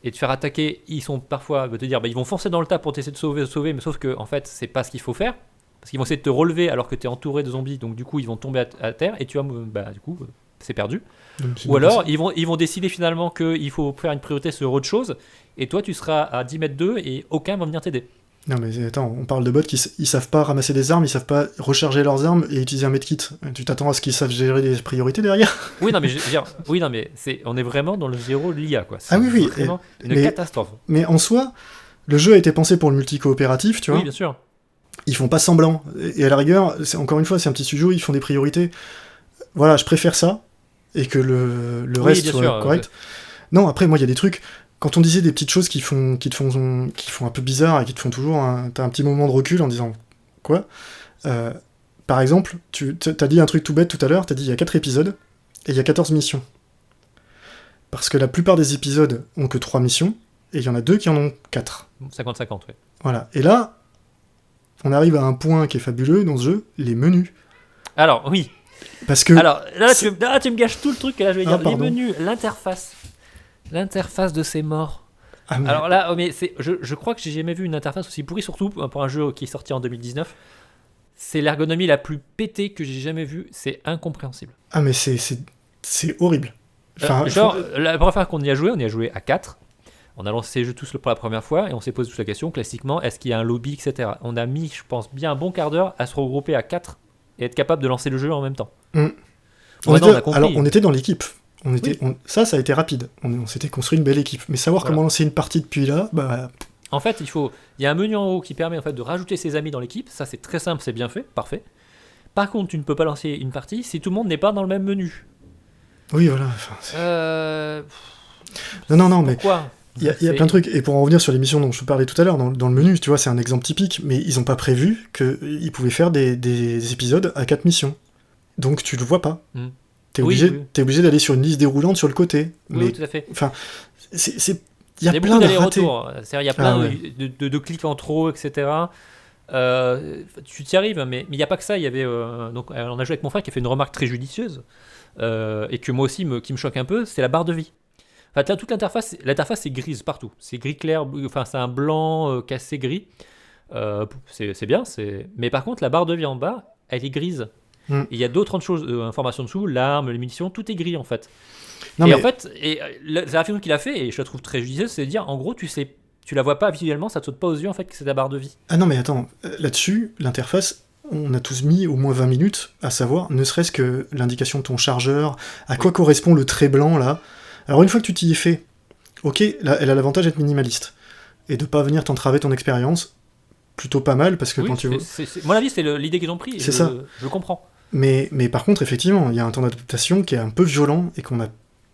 et te faire attaquer. Ils sont parfois te dire ils vont foncer dans le tas pour t'essayer de sauver, mais sauf que en fait c'est pas ce qu'il faut faire parce qu'ils vont essayer de te relever alors que tu es entouré de zombies, donc du coup ils vont tomber à terre et tu vas du coup c'est perdu. Ou alors ils vont décider finalement qu'il faut faire une priorité sur autre chose et toi tu seras à 10 mètres d'eux et aucun va venir t'aider. Non mais attends, on parle de bots qui ils savent pas ramasser des armes, ils savent pas recharger leurs armes et utiliser un medkit. Tu t'attends à ce qu'ils savent gérer les priorités derrière? Oui non mais on est vraiment dans le zéro de l'IA quoi. C'est vraiment une catastrophe. Mais en soi, le jeu a été pensé pour le multi-coopératif, tu vois. Oui bien sûr. Ils font pas semblant. Et à la rigueur, encore une fois, c'est un petit studio, ils font des priorités. Voilà, je préfère ça et que le reste soit correct. Non, après moi il y a des trucs. Quand on disait des petites choses qui font un peu bizarre et qui te font toujours t'as un petit moment de recul en disant quoi, par exemple, t'as dit un truc tout bête tout à l'heure, t'as dit il y a 4 épisodes et il y a 14 missions. Parce que la plupart des épisodes ont que 3 missions et il y en a 2 qui en ont 4. 50-50, ouais. Voilà. Et là, on arrive à un point qui est fabuleux dans ce jeu, les menus. Alors, oui. Parce que... Alors, là, tu me gâches tout le truc, et là, je vais dire les menus, l'interface. L'interface de ces morts. Ah, mais... Alors là, je crois que j'ai jamais vu une interface aussi pourrie, surtout pour un jeu qui est sorti en 2019. C'est l'ergonomie la plus pétée que j'ai jamais vue. C'est incompréhensible. Ah mais c'est horrible. Enfin, la première fois qu'on y a joué à 4. On a lancé les jeux tous pour la première fois et on s'est posé toute la question, classiquement, est-ce qu'il y a un lobby, etc. On a mis, je pense, bien un bon quart d'heure à se regrouper à 4 et être capable de lancer le jeu en même temps. Alors, on était dans l'équipe. Ça a été rapide. On s'était construit une belle équipe. Mais savoir comment lancer une partie depuis là, bah... En fait, il y a un menu en haut qui permet en fait de rajouter ses amis dans l'équipe. Ça, c'est très simple, c'est bien fait, parfait. Par contre, tu ne peux pas lancer une partie si tout le monde n'est pas dans le même menu. Oui, voilà. Non, mais... Pourquoi ? Il y a plein de trucs. Et pour en revenir sur l'émission dont je te parlais tout à l'heure, dans le menu, tu vois, c'est un exemple typique, mais ils n'ont pas prévu qu'ils pouvaient faire des épisodes à 4 missions. Donc tu le vois pas. T'es obligé d'aller sur une liste déroulante sur le côté. Oui, tout à fait. Enfin, il y a plein d'allers-retours. Il y a plein de clics en trop, etc. Tu t'y arrives, mais il n'y a pas que ça. Il y avait, donc, on a joué avec mon frère qui a fait une remarque très judicieuse et que moi aussi qui me choque un peu, c'est la barre de vie. Enfin, toute l'interface est grise partout. C'est gris clair, enfin c'est un blanc cassé gris. C'est bien, mais par contre la barre de vie en bas, elle est grise. Il y a d'autres choses, informations dessous, l'arme, les munitions, tout est gris en fait. En fait, la réflexion qu'il a fait, et je la trouve très judicieuse, c'est de dire en gros tu la vois pas visuellement, ça te saute pas aux yeux en fait que c'est ta barre de vie. Ah non mais attends, là-dessus, l'interface, on a tous mis au moins 20 minutes à savoir, ne serait-ce que l'indication de ton chargeur, à quoi correspond le trait blanc là. Alors une fois que tu t'y es fait, ok, là, elle a l'avantage d'être minimaliste, et de pas venir t'entraver ton expérience, plutôt pas mal, parce que quand tu... Mon avis, c'est l'idée qu'ils ont pris, c'est ça. Je comprends. Mais par contre, effectivement, il y a un temps d'adaptation qui est un peu violent, et qu'on a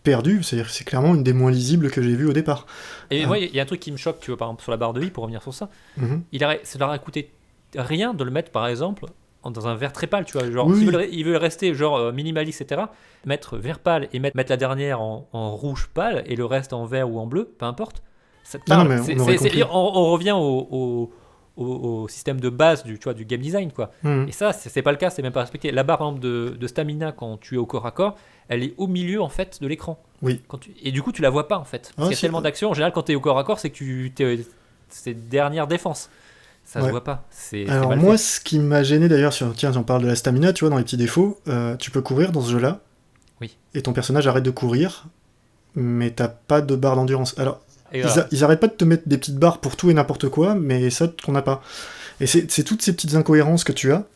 perdu, c'est-à-dire que c'est clairement une des moins lisibles que j'ai vues au départ. Et moi, il y a un truc qui me choque, tu vois, par exemple, sur la barre de vie, pour revenir sur ça, ça leur a coûté rien de le mettre, par exemple... dans un vert très pâle, tu vois, genre ils veulent rester genre minimaliste, etc. Mettre vert pâle et mettre la dernière en rouge pâle et le reste en vert ou en bleu, peu importe. On revient au système de base du game design, quoi. Et ça, c'est pas le cas, c'est même pas respecté. La barre, par exemple, de stamina quand tu es au corps à corps, elle est au milieu en fait de l'écran. Oui. Et du coup, tu la vois pas en fait. Parce qu'il y a tellement d'actions. En général, quand tu es au corps à corps, c'est que c'est dernière défense. Ça se voit pas. Alors moi, ce qui m'a gêné d'ailleurs, j'en parle de la stamina, tu vois, dans les petits défauts, tu peux courir dans ce jeu-là, et ton personnage arrête de courir, mais t'as pas de barre d'endurance. Alors, ils arrêtent pas de te mettre des petites barres pour tout et n'importe quoi, mais ça, qu'on n'a pas. Et c'est toutes ces petites incohérences que tu as,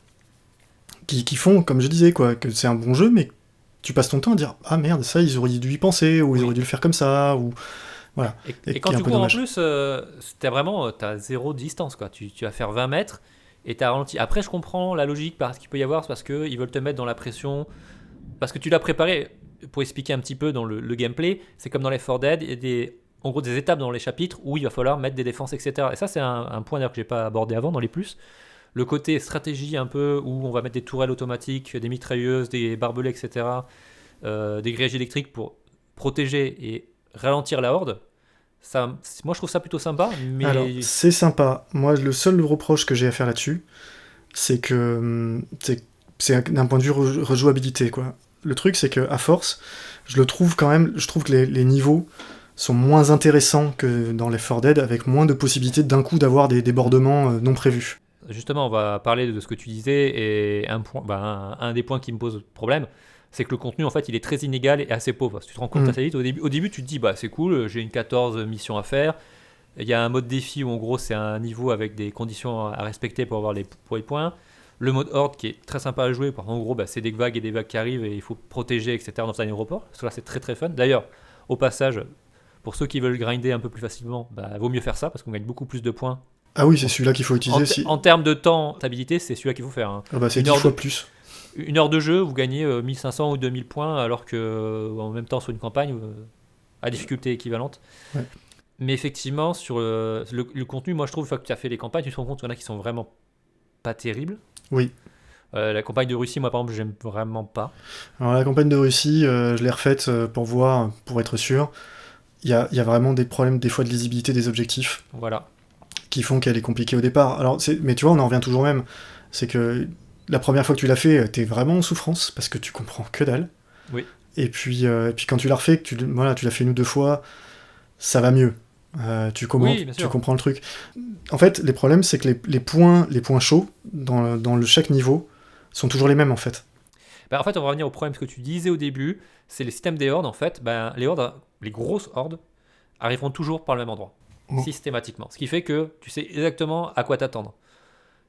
qui font, comme je disais, quoi, que c'est un bon jeu, mais tu passes ton temps à dire « Ah merde, ça, ils auraient dû y penser, ou ils auraient dû le faire comme ça, ou... » Voilà. Et quand tu cours en plus, t'as zéro distance, quoi. Tu vas faire 20 mètres et t'as ralenti. Après, je comprends la logique qu'il peut y avoir, c'est parce qu'ils veulent te mettre dans la pression, parce que tu l'as préparé. Pour expliquer un petit peu dans le gameplay, c'est comme dans les 4 Dead, il y a en gros des étapes dans les chapitres où il va falloir mettre des défenses, etc. Et ça, c'est un point d'ailleurs que j'ai pas abordé avant dans les plus. Le côté stratégie un peu, où on va mettre des tourelles automatiques, des mitrailleuses, des barbelés, etc. Des grillages électriques pour protéger et ralentir la horde. Ça, moi, je trouve ça plutôt sympa. Mais... Alors, c'est sympa. Moi, le seul reproche que j'ai à faire là-dessus, c'est que c'est d'un point de vue rejouabilité, quoi. Le truc, c'est que à force, je trouve que les niveaux sont moins intéressants que dans les 4 Dead, avec moins de possibilités d'un coup d'avoir des débordements non prévus. Justement, on va parler de ce que tu disais, et un des points qui me pose problème, c'est que le contenu, en fait, il est très inégal et assez pauvre. Tu te rends compte assez vite. Au début, tu te dis, c'est cool, j'ai une 14 missions à faire. Il y a un mode défi où, en gros, c'est un niveau avec des conditions à respecter pour avoir les points. Le mode horde qui est très sympa à jouer. En gros, c'est des vagues et des vagues qui arrivent et il faut protéger, etc. dans un aéroport. Parce que là, c'est très très fun. D'ailleurs, au passage, pour ceux qui veulent grinder un peu plus facilement, vaut mieux faire ça parce qu'on gagne beaucoup plus de points. Ah oui, c'est celui-là qu'il faut utiliser. En termes de temps, stabilité, c'est celui-là qu'il faut faire. Hein. C'est 10 fois plus. Une heure de jeu, vous gagnez 1500 ou 2000 points, alors que en même temps, sur une campagne, à difficulté équivalente. Ouais. Mais effectivement, sur le contenu, moi je trouve que tu as fait les campagnes, tu te rends compte qu'il y en a qui sont vraiment pas terribles. Oui. La campagne de Russie, moi par exemple, j'aime vraiment pas. Alors la campagne de Russie, je l'ai refaite pour être sûr. Il y a vraiment des problèmes des fois de lisibilité des objectifs. Voilà. Qui font qu'elle est compliquée au départ. Alors, mais tu vois, on en revient toujours même. C'est que la première fois que tu l'as fait, t'es vraiment en souffrance parce que tu comprends que dalle. Oui. Et puis quand tu l'as refait, tu l'as fait 1 ou 2 fois, ça va mieux. Tu comprends le truc. En fait, les problèmes, c'est que les points chauds dans chaque niveau sont toujours les mêmes en fait. En fait, on va revenir au problème que tu disais au début, c'est le système des hordes. En fait, les hordes, les grosses hordes, arriveront toujours par le même endroit. Systématiquement. Ce qui fait que tu sais exactement à quoi t'attendre.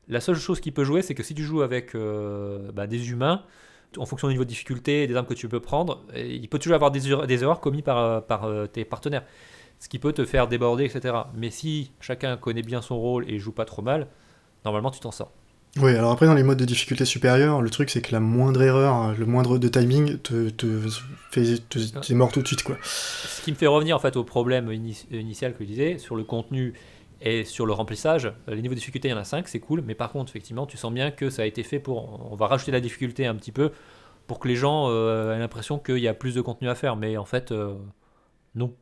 La seule chose qui peut jouer, c'est que si tu joues avec des humains, en fonction du niveau de difficulté et des armes que tu peux prendre, il peut toujours avoir des erreurs commises par tes partenaires. Ce qui peut te faire déborder, etc. Mais si chacun connaît bien son rôle et joue pas trop mal, normalement tu t'en sors. Oui, alors après dans les modes de difficulté supérieure, le truc c'est que la moindre erreur, le moindre de timing t'es mort tout de suite, quoi. Ce qui me fait revenir en fait au problème initial que je disais sur le contenu et sur le remplissage. Les niveaux de difficulté, il y en a 5, c'est cool, mais par contre effectivement tu sens bien que ça a été fait on va rajouter la difficulté un petit peu pour que les gens aient l'impression qu'il y a plus de contenu à faire, mais en fait non.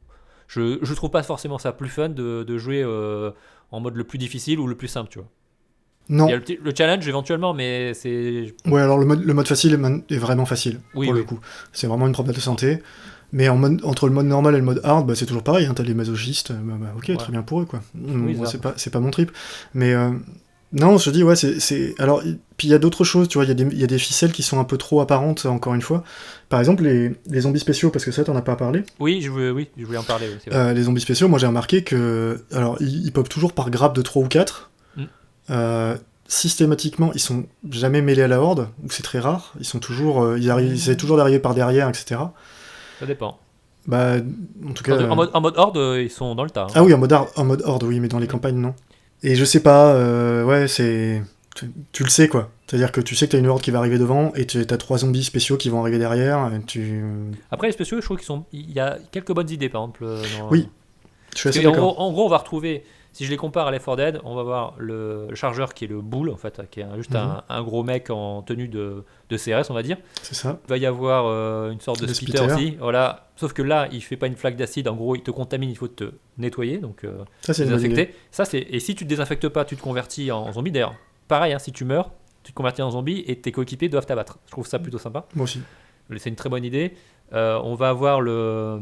Je trouve pas forcément ça plus fun de jouer en mode le plus difficile ou le plus simple, tu vois. Non. Il y a le challenge éventuellement, mais c'est... Ouais, alors le mode facile est vraiment facile, le coup. C'est vraiment une problème de santé. Mais entre le mode normal et le mode hard, c'est toujours pareil, hein, t'as les masochistes, ok, très bien pour eux, quoi. Moi, c'est pas mon trip. Mais non, je dis, ouais, c'est... Alors, puis il y a d'autres choses, tu vois, il y a des ficelles qui sont un peu trop apparentes, encore une fois. Par exemple, les zombies spéciaux, parce que ça, t'en as pas parlé. Oui, je voulais en parler. C'est vrai. Les zombies spéciaux, moi j'ai remarqué que... Alors, ils popent toujours par grappe de 3 ou 4. Systématiquement, ils sont jamais mêlés à la horde, ou c'est très rare. Ils sont toujours... ils essaient toujours d'arriver par derrière, etc. Ça dépend. En tout cas... En mode horde, ils sont dans le tas. Hein. Ah oui, en mode horde, oui, mais dans les campagnes, non. Et je sais pas, ouais, c'est... Tu le sais, quoi. C'est-à-dire que tu sais que t'as une horde qui va arriver devant, et t'as 3 zombies spéciaux qui vont arriver derrière, et Après, les spéciaux, je trouve il y a quelques bonnes idées, par exemple. Oui, je suis assez d'accord. En gros, on va retrouver... Si je les compare à Left 4 Dead, on va voir le chargeur qui est le bull, en fait, qui est juste un gros mec en tenue de CRS, on va dire. C'est ça. Il va y avoir une sorte de spitter aussi. Voilà. Sauf que là, il fait pas une flaque d'acide. En gros, il te contamine, il faut te nettoyer, donc ça, c'est désinfecter. Et si tu te désinfectes pas, tu te convertis en zombie. D'ailleurs, pareil, hein, si tu meurs, tu te convertis en zombie et tes coéquipiers doivent t'abattre. Je trouve ça plutôt sympa. Moi aussi. C'est une très bonne idée. On va avoir le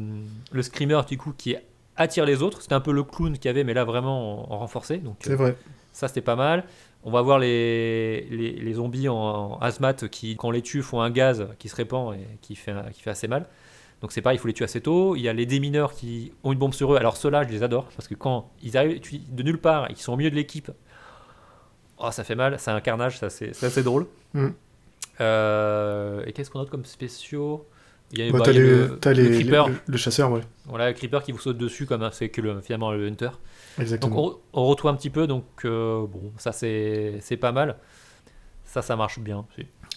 screamer du coup qui attire les autres. C'était un peu le clown qu'il y avait, mais là vraiment en renforcé. Donc, c'est vrai. Ça, c'était pas mal. On va voir les zombies en hazmat qui, quand on les tue, font un gaz qui se répand et qui fait assez mal. Donc c'est pareil, il faut les tuer assez tôt. Il y a les démineurs qui ont une bombe sur eux. Alors ceux-là, je les adore parce que quand ils arrivent de nulle part et qu'ils sont au milieu de l'équipe, ça fait mal. C'est un carnage, c'est assez drôle. Et qu'est-ce qu'on a comme spéciaux ? T'as le chasseur, ouais. Voilà, le creeper qui vous saute dessus comme c'est que finalement le hunter. Exactement. Donc on retrouve un petit peu, donc bon, ça c'est pas mal. Ça marche bien.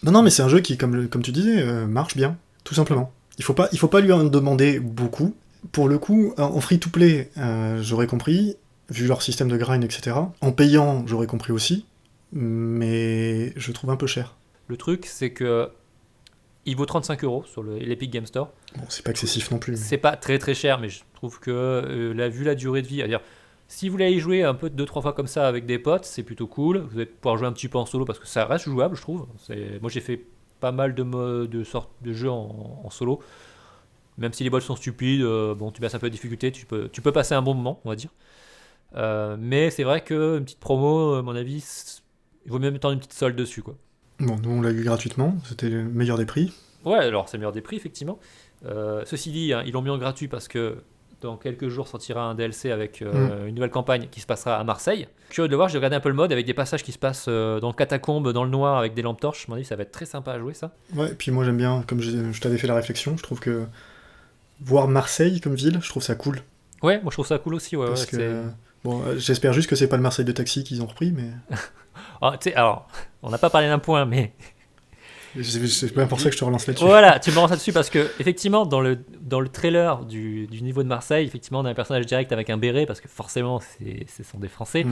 Non, mais c'est un jeu qui, comme tu disais, marche bien, tout simplement. Il faut pas lui en demander beaucoup. Pour le coup, en free-to-play, j'aurais compris, vu leur système de grind, etc. En payant, j'aurais compris aussi, mais je trouve un peu cher. Le truc, c'est que il vaut 35€ sur l'Epic Game Store. Bon, c'est pas excessif non plus. C'est pas très très cher, mais je trouve que vu la durée de vie, c'est-à-dire si vous voulez y jouer un peu 2-3 fois comme ça avec des potes, c'est plutôt cool. Vous allez pouvoir jouer un petit peu en solo parce que ça reste jouable, je trouve. Moi j'ai fait pas mal de sortes de jeux en solo. Même si les bots sont stupides, bon, tu baisses un peu de difficulté, tu peux passer un bon moment, on va dire. Mais c'est vrai qu'une petite promo, à mon avis, il vaut mieux mettre une petite solde dessus, quoi. Bon, nous on l'a eu gratuitement, c'était le meilleur des prix. Ouais, alors c'est le meilleur des prix, effectivement. Ceci dit, hein, ils l'ont mis en gratuit parce que dans quelques jours sortira un DLC avec une nouvelle campagne qui se passera à Marseille. Curieux de le voir, j'ai regardé un peu le mode avec des passages qui se passent dans le catacombe, dans le noir, avec des lampes torches. À mon avis, ça va être très sympa à jouer, ça. Ouais, et puis moi j'aime bien, comme je t'avais fait la réflexion, je trouve que voir Marseille comme ville, je trouve ça cool. Ouais, moi je trouve ça cool aussi. Ouais, parce que, bon, j'espère juste que c'est pas le Marseille de Taxi qu'ils ont repris, mais... alors, on n'a pas parlé d'un point, mais... C'est bien pour ça que je te relance là-dessus. Voilà, tu me relances là-dessus parce que effectivement dans le trailer du niveau de Marseille, effectivement on a un personnage direct avec un béret parce que forcément ce sont des Français.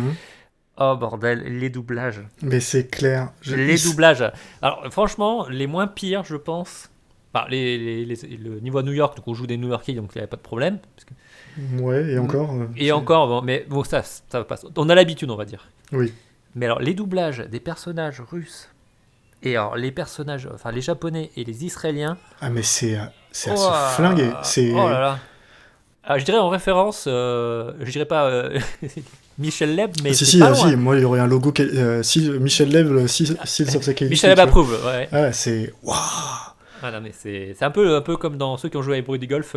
Oh bordel, les doublages. Mais c'est clair. Les doublages. Alors franchement, les moins pires, je pense. Enfin, le niveau à New York, donc on joue des New Yorkais, donc il n'y avait pas de problème. Parce que... Ouais, et encore. Encore, bon, mais bon, ça passe. On a l'habitude, on va dire. Oui. Mais alors, les doublages des personnages russes. Et alors, les personnages, enfin les Japonais et les Israéliens. Ah, mais c'est à se flinguer. Oh là là. Alors, je dirais en référence, je dirais pas Michel Leb, mais si, moi il y aurait un logo. Michel Leb, Seals of Security. Michel Leb approuve, ouais. Ah, c'est. Waouh! Ah non, mais c'est un peu comme dans ceux qui ont joué à Bruit du Golf.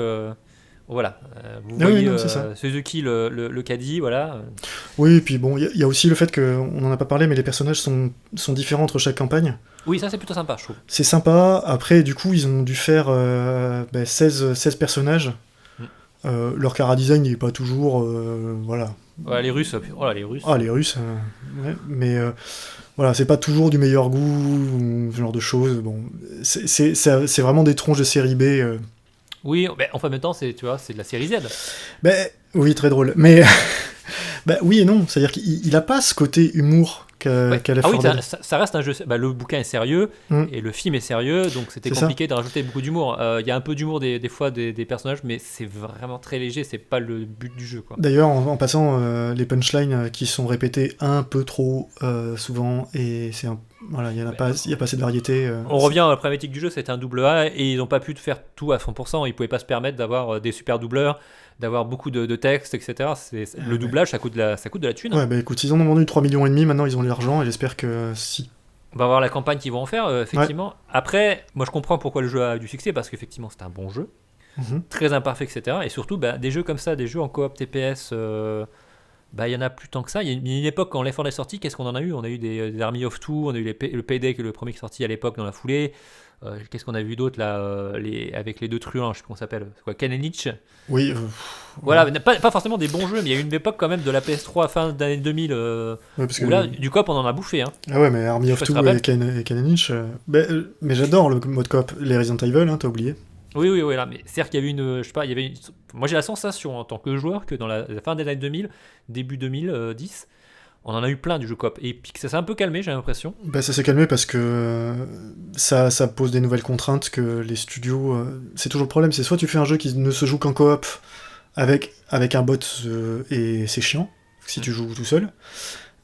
Voilà, vous voyez Suzuki le caddie, voilà. Oui, et puis bon, il y a aussi le fait qu'on n'en a pas parlé, mais les personnages sont différents entre chaque campagne. Oui, ça c'est plutôt sympa, je trouve. C'est sympa, après du coup ils ont dû faire 16 personnages. Leur chara-design n'est pas toujours... voilà. Ouais, les Russes. Les Russes. Ah, les Russes, ouais, mais... voilà, c'est pas toujours du meilleur goût, ce genre de choses. Bon, c'est vraiment des tronches de série B. Oui, mais enfin, en même temps, c'est de la série Z. Oui, très drôle. Mais oui et non, c'est-à-dire qu'il a pas ce côté humour qu'a Left 4 Dead. Ça reste un jeu. Le bouquin est sérieux et le film est sérieux, donc c'était compliqué de rajouter beaucoup d'humour. Il y a un peu d'humour des fois des personnages, mais c'est vraiment très léger. C'est pas le but du jeu, quoi. D'ailleurs, en passant, les punchlines qui sont répétées un peu trop souvent, et c'est voilà, il y a pas assez de variété. On revient à la problématique du jeu, c'était un double A et ils n'ont pas pu faire tout à 100%. Ils pouvaient pas se permettre d'avoir des super doubleurs, d'avoir beaucoup de textes, etc. Le doublage, ça coûte de la thune. Ouais, écoute, ils en ont vendu 3,5 millions, maintenant ils ont l'argent et j'espère que si. On va voir la campagne qu'ils vont en faire, effectivement. Ouais. Après, moi je comprends pourquoi le jeu a eu du succès, parce qu'effectivement c'est un bon jeu, très imparfait, etc. Et surtout, des jeux comme ça, des jeux en coop TPS... il y en a plus tant que ça. Il y a une époque quand Left 4 Dead est sorti, qu'est-ce qu'on en a eu ? On a eu des Army of Two, on a eu le Payday, qui est le premier qui est sorti à l'époque dans la foulée. Qu'est-ce qu'on a vu d'autre là avec les deux truands, je sais pas comment ça s'appelle. C'est quoi, Ken et Nietzsche ? Oui. Voilà, pas forcément des bons jeux, mais il y a eu une époque quand même de la PS3 fin d'année 2000 où là, du coop on en a bouffé. Hein. Ah ouais, mais Army of Two et Ken et Nietzsche. Mais j'adore le mode coop. Les Resident Evil, t'as oublié ? Oui, là, mais c'est-à-dire qu'il y avait moi j'ai la sensation en tant que joueur que dans la fin des années 2000, début 2010, on en a eu plein du jeu coop. Et puis ça s'est un peu calmé, j'ai l'impression. Ça s'est calmé parce que ça pose des nouvelles contraintes que les studios... c'est toujours le problème, c'est soit tu fais un jeu qui ne se joue qu'en coop avec un bot et c'est chiant, si tu joues tout seul.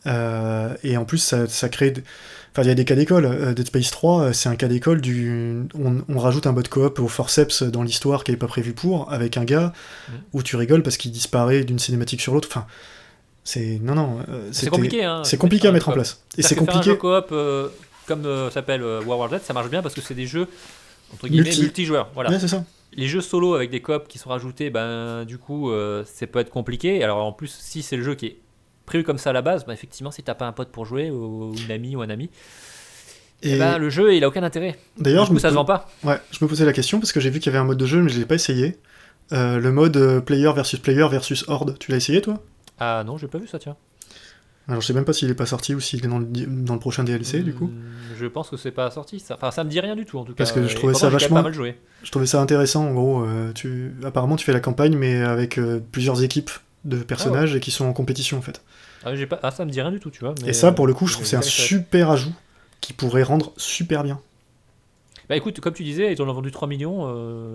Et en plus, ça crée... Enfin, il y a des cas d'école. Dead Space 3, c'est un cas d'école on rajoute un bot coop au forceps dans l'histoire qui n'est pas prévu pour, avec un gars où tu rigoles parce qu'il disparaît d'une cinématique sur l'autre. Enfin, c'est... Non, c'est compliqué, hein. C'est compliqué à mettre en place. Et c'est compliqué... Faire un jeu coop comme ça s'appelle War Z, ça marche bien parce que c'est des jeux, entre guillemets, multijoueurs. Voilà. Ouais, c'est ça. Les jeux solo avec des coops qui sont rajoutés, du coup, ça peut être compliqué. Alors en plus, si c'est le jeu qui est prévu comme ça à la base, effectivement, si t'as pas un pote pour jouer, ou une amie ou un ami, Et ben, le jeu, il a aucun intérêt. D'ailleurs, ça se vend pas. Ouais, je me posais la question parce que j'ai vu qu'il y avait un mode de jeu, mais je l'ai pas essayé. Le mode player versus horde, tu l'as essayé toi? Ah non, j'ai pas vu ça, tiens. Alors je sais même pas s'il est pas sorti ou s'il est dans le prochain DLC du coup. Je pense que c'est pas sorti, ça. Enfin, ça me dit rien du tout en tout cas. Parce que je trouvais ça vachement. Pas mal joué. Je trouvais ça intéressant. En gros, apparemment tu fais la campagne mais avec plusieurs équipes de personnages et qui sont en compétition en fait. Ça me dit rien du tout, tu vois. Et ça, pour le coup, je trouve que c'est un super ajout qui pourrait rendre super bien. Bah écoute, comme tu disais, ils en ont vendu 3 millions.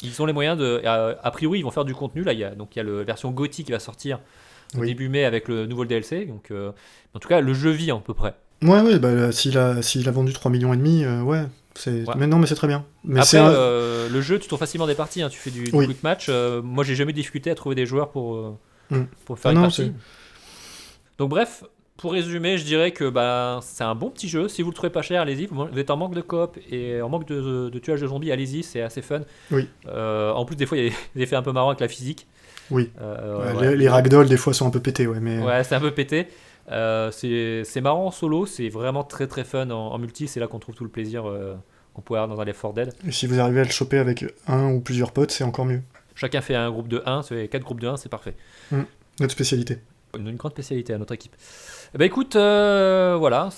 Ils ont les moyens de. A priori, ils vont faire du contenu. Là, il y a la version GOTY qui va sortir début mai avec le nouveau DLC. Donc, en tout cas, le jeu vit à peu près. Ouais, bah, s'il a vendu 3,5 millions, ouais. Mais non, mais c'est très bien. Mais après, le jeu, tu trouves facilement des parties. Hein. Tu fais du quick match. Moi, j'ai jamais difficulté à trouver des joueurs pour faire une partie. Donc, bref. Pour résumer, je dirais que c'est un bon petit jeu. Si vous le trouvez pas cher, allez-y. Vous êtes en manque de coop et en manque de tuage de zombies, allez-y, c'est assez fun. Oui. En plus, des fois, il y a des effets un peu marrants avec la physique. Oui. Les ragdolls, des fois, sont un peu pétés. Ouais, c'est un peu pété. C'est marrant en solo, c'est vraiment très très fun en multi. C'est là qu'on trouve tout le plaisir qu'on pourrait avoir dans un Left 4 Dead. Et si vous arrivez à le choper avec un ou plusieurs potes, c'est encore mieux. Chacun fait un groupe de 1, c'est 4 groupes de 1, c'est parfait. Notre spécialité. Une grande spécialité à notre équipe. Bah écoute, voilà,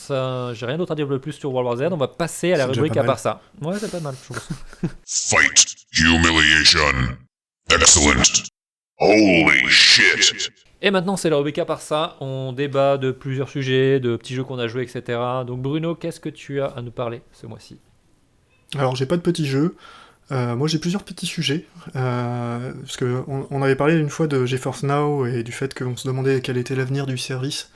j'ai rien d'autre à dire de plus sur World War Z. On va passer à la rubrique à part ça. Ouais, c'est pas mal, je pense. Fight, humiliation, excellent, holy shit. Et maintenant, c'est la rubrique à part ça. On débat de plusieurs sujets, de petits jeux qu'on a joués, etc. Donc Bruno, qu'est-ce que tu as à nous parler ce mois-ci? Alors, j'ai pas de petits jeux. Moi, j'ai plusieurs petits sujets. Parce qu'on avait parlé une fois de GeForce Now et du fait qu'on se demandait quel était l'avenir du service.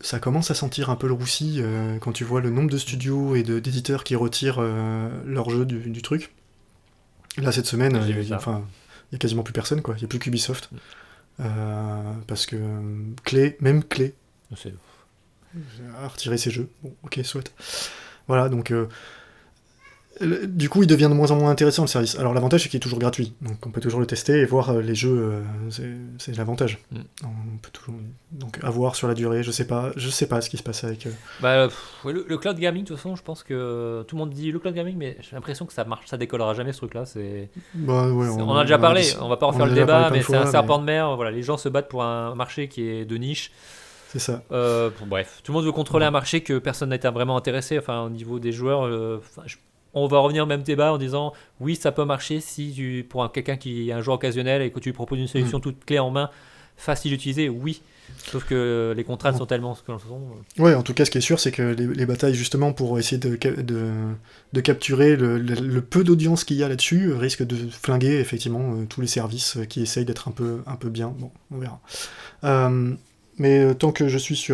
Ça commence à sentir un peu le roussi quand tu vois le nombre de studios et d'éditeurs qui retirent leur jeu du truc. Là, cette semaine, il y a quasiment plus personne, quoi. Il n'y a plus qu'Ubisoft. Parce que même Clé a retiré ses jeux. Bon, ok, soit. Voilà, donc... du coup, il devient de moins en moins intéressant le service. Alors l'avantage c'est qu'il est toujours gratuit, donc on peut toujours le tester et voir les jeux, c'est l'avantage. On peut toujours... Donc à voir sur la durée, je sais pas ce qui se passe avec. Le cloud gaming, de toute façon, je pense que tout le monde dit le cloud gaming, mais j'ai l'impression que ça marche, ça décollera jamais ce truc-là. On en a déjà parlé, on va pas refaire le débat, mais c'est un serpent de mer. Voilà, les gens se battent pour un marché qui est de niche. C'est ça. Bref, tout le monde veut contrôler un marché que personne n'a été vraiment intéressé. Enfin, au niveau des joueurs, on va revenir au même débat en disant oui, ça peut marcher si pour quelqu'un qui est un joueur occasionnel et que tu lui proposes une solution toute clé en main, facile d'utiliser, oui. Sauf que les contraintes sont tellement ce qu'elles sont. Ouais, en tout cas, ce qui est sûr, c'est que les batailles, justement, pour essayer de capturer le peu d'audience qu'il y a là-dessus, risquent de flinguer, effectivement, tous les services qui essayent d'être un peu bien. Bon, on verra. Mais tant que je suis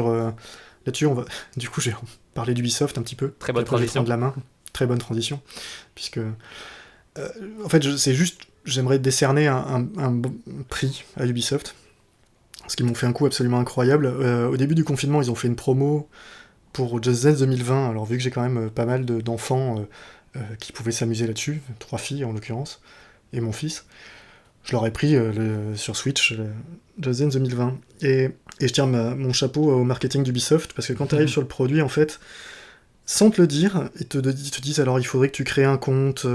là-dessus, du coup, j'ai parlé d'Ubisoft un petit peu. Très bonne transition. De la main. Très bonne transition, puisque en fait c'est juste, j'aimerais décerner un prix à Ubisoft, parce qu'ils m'ont fait un coup absolument incroyable. Au début du confinement, ils ont fait une promo pour Just Dance 2020, alors vu que j'ai quand même pas mal d'enfants qui pouvaient s'amuser là-dessus, 3 filles en l'occurrence, et mon fils, je leur ai pris sur Switch Just Dance 2020, et je tire mon chapeau au marketing d'Ubisoft, parce que quand tu arrives sur le produit, en fait, sans te le dire, ils te disent alors il faudrait que tu crées un compte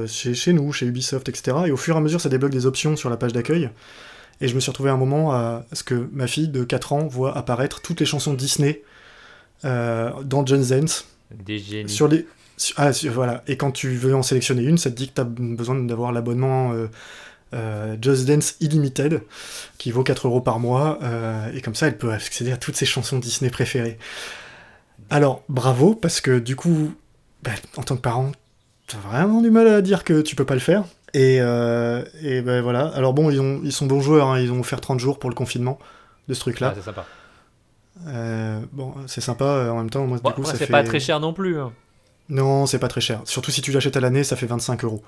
chez nous, chez Ubisoft, etc. Et au fur et à mesure, ça débloque des options sur la page d'accueil. Et je me suis retrouvé un moment à ce que ma fille de 4 ans voit apparaître toutes les chansons Disney dans Just Dance. Des génies. Voilà. Et quand tu veux en sélectionner une, ça te dit que tu as besoin d'avoir l'abonnement Just Dance Illimited, qui vaut 4€ par mois. Et comme ça, elle peut accéder à toutes ses chansons Disney préférées. Alors, bravo, parce que du coup, en tant que parent, t'as vraiment du mal à dire que tu peux pas le faire. Et voilà. Alors bon, ils sont bons joueurs, hein, ils ont offert 30 jours pour le confinement de ce truc-là. Ah, c'est sympa. C'est sympa, en même temps, moi, du coup, ça c'est fait... pas très cher non plus. Hein. Non, c'est pas très cher. Surtout si tu l'achètes à l'année, ça fait 25€.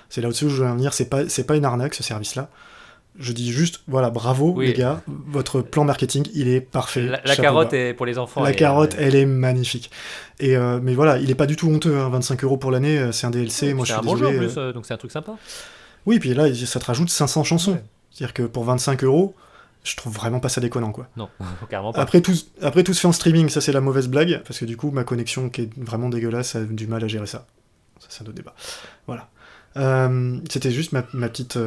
C'est là-dessus où je veux en venir, c'est pas une arnaque, ce service-là. Je dis juste, voilà, bravo les gars, votre plan marketing, il est parfait. La carotte est pour les enfants. La carotte, elle est magnifique. Mais voilà, il est pas du tout honteux, hein, 25€ pour l'année, c'est un DLC, moi je suis désolé. C'est un bon jeu en plus, donc c'est un truc sympa. Oui, puis là, ça te rajoute 500 chansons. Ouais. C'est-à-dire que pour 25€, je trouve vraiment pas ça déconnant, quoi. Non, carrément pas. Après, tout se fait en streaming, ça c'est la mauvaise blague, parce que du coup, ma connexion qui est vraiment dégueulasse a du mal à gérer ça. Ça, c'est un autre débat. Voilà. C'était juste ma petite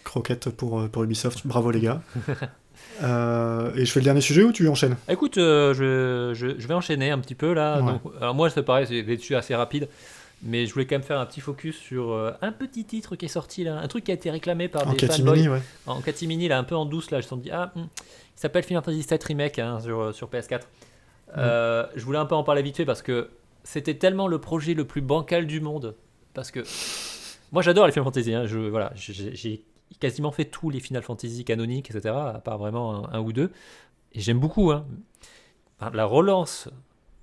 croquette pour Ubisoft. Bravo les gars. Et je fais le dernier sujet ou tu enchaînes ? Écoute, je vais enchaîner un petit peu là. Ouais. Donc, alors moi, c'est pareil, c'est dessus assez rapide. Mais je voulais quand même faire un petit focus sur un petit titre qui est sorti là, un truc qui a été réclamé par En des fanboys. catimini, ouais. En catimini, là, un peu en douce, là, je me suis dit, il s'appelle Final Fantasy VII Remake sur PS4. Je voulais un peu en parler vite fait parce que c'était tellement le projet le plus bancal du monde. Parce que moi, j'adore les Final Fantasy. Hein, j'ai quasiment fait tous les Final Fantasy canoniques, etc., à part vraiment un ou deux. Et j'aime beaucoup. Hein. Enfin, la relance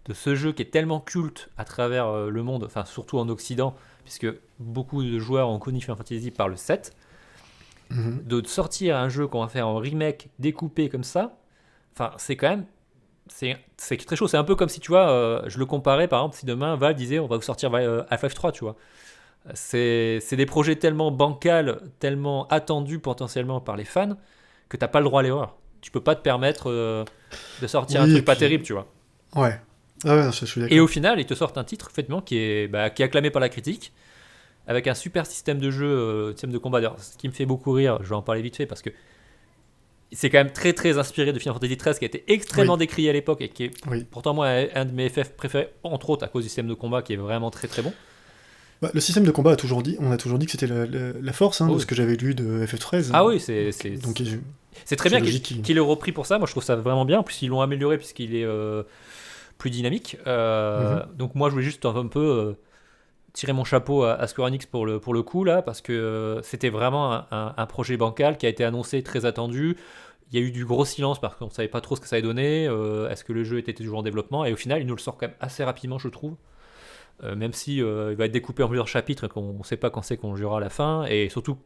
de ce jeu qui est tellement culte à travers le monde, enfin surtout en Occident, puisque beaucoup de joueurs ont connu Final Fantasy par le 7, de sortir un jeu qu'on va faire en remake découpé comme ça, enfin c'est quand même, c'est très chaud. C'est un peu comme si tu vois, je le comparais par exemple si demain Valve disait on va vous sortir Half-Life 3, tu vois. C'est des projets tellement bancals, tellement attendus potentiellement par les fans que t'as pas le droit à l'erreur. Tu peux pas te permettre de sortir un truc pas terrible, tu vois. Ouais. Ah ouais, je suis d'accord. Et au final, ils te sortent un titre effectivement qui est acclamé par la critique, avec un super système de jeu, système de combat. D'ailleurs, ce qui me fait beaucoup rire, je vais en parler vite fait parce que c'est quand même très très inspiré de Final Fantasy XIII qui a été extrêmement décrié à l'époque et qui est pourtant moi un de mes FF préférés, entre autres à cause du système de combat qui est vraiment très très bon. Bah, le système de combat on a toujours dit que c'était la force de ce que j'avais lu de FF13. Ah oui, c'est très bien qu'il l'ait repris pour ça. Moi je trouve ça vraiment bien. En plus ils l'ont amélioré puisqu'il est plus dynamique. Donc moi je voulais juste un peu tirer mon chapeau à Square Enix pour le coup là, parce que c'était vraiment un projet bancal qui a été annoncé, très attendu. Il y a eu du gros silence parce qu'on ne savait pas trop ce que ça allait donner, est-ce que le jeu était toujours en développement, et au final il nous le sort quand même assez rapidement, je trouve. Même si il va être découpé en plusieurs chapitres, qu'on ne sait pas quand c'est qu'on le jouera à la fin, et surtout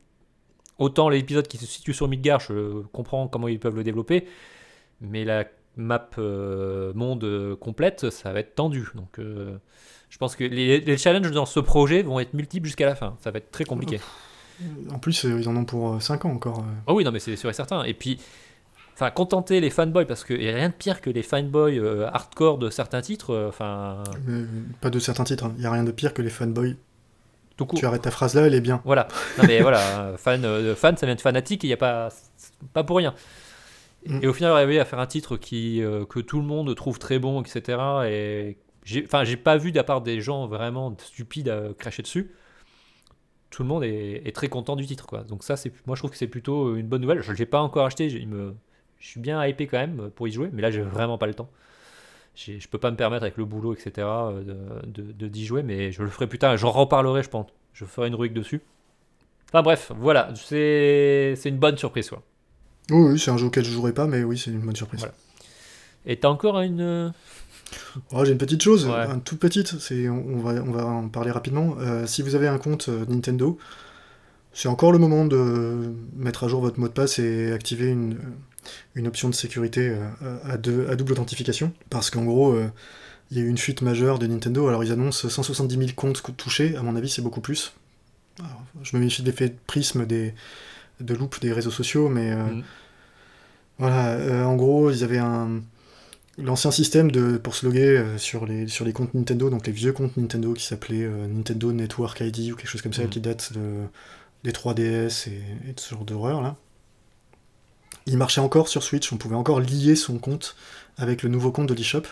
autant l'épisode qui se situe sur Midgar, je comprends comment ils peuvent le développer, mais la map monde complète, ça va être tendu. Donc je pense que les challenges dans ce projet vont être multiples jusqu'à la fin. Ça va être très compliqué. En plus, ils en ont pour 5 ans encore. Oh oui, non, mais c'est sûr et certain. Et puis, contenter les fanboys, parce qu'il n'y a rien de pire que les fanboys hardcore de certains titres. Pas de certains titres. Il n'y a rien de pire que les fanboys. Tout court. Tu arrêtes ta phrase là, elle est bien. Voilà. Non, mais voilà, fan, ça vient de fanatique, il n'y a pas pour rien. Et au final, arriver à faire un titre que tout le monde trouve très bon, etc. Et j'ai pas vu, d'à part des gens vraiment stupides à cracher dessus, tout le monde est très content du titre, quoi. Donc ça, moi je trouve que c'est plutôt une bonne nouvelle. Je l'ai pas encore acheté, je suis bien hypé quand même pour y jouer, mais là j'ai vraiment pas le temps. Je peux pas me permettre avec le boulot, etc. d'y jouer, mais je le ferai plus tard. J'en reparlerai, je pense. Je ferai une rubrique dessus. Enfin bref, voilà, c'est une bonne surprise, quoi. Oui, c'est un jeu auquel je jouerai pas, mais oui, c'est une bonne surprise. Voilà. Et t'as encore une... j'ai une petite chose, une toute petite, on va en parler rapidement. Si vous avez un compte Nintendo, c'est encore le moment de mettre à jour votre mot de passe et activer une option de sécurité à double authentification. Parce qu'en gros, il y a eu une fuite majeure de Nintendo. Alors ils annoncent 170 000 comptes touchés, à mon avis c'est beaucoup plus. Alors, je me méfie de l'effet de prisme de loupe des réseaux sociaux, mais voilà, en gros, ils avaient l'ancien système pour se loguer sur les comptes Nintendo, donc les vieux comptes Nintendo qui s'appelaient Nintendo Network ID ou quelque chose comme ça, qui date des 3DS et de ce genre d'horreur là. Il marchait encore sur Switch, on pouvait encore lier son compte avec le nouveau compte de l'eShop.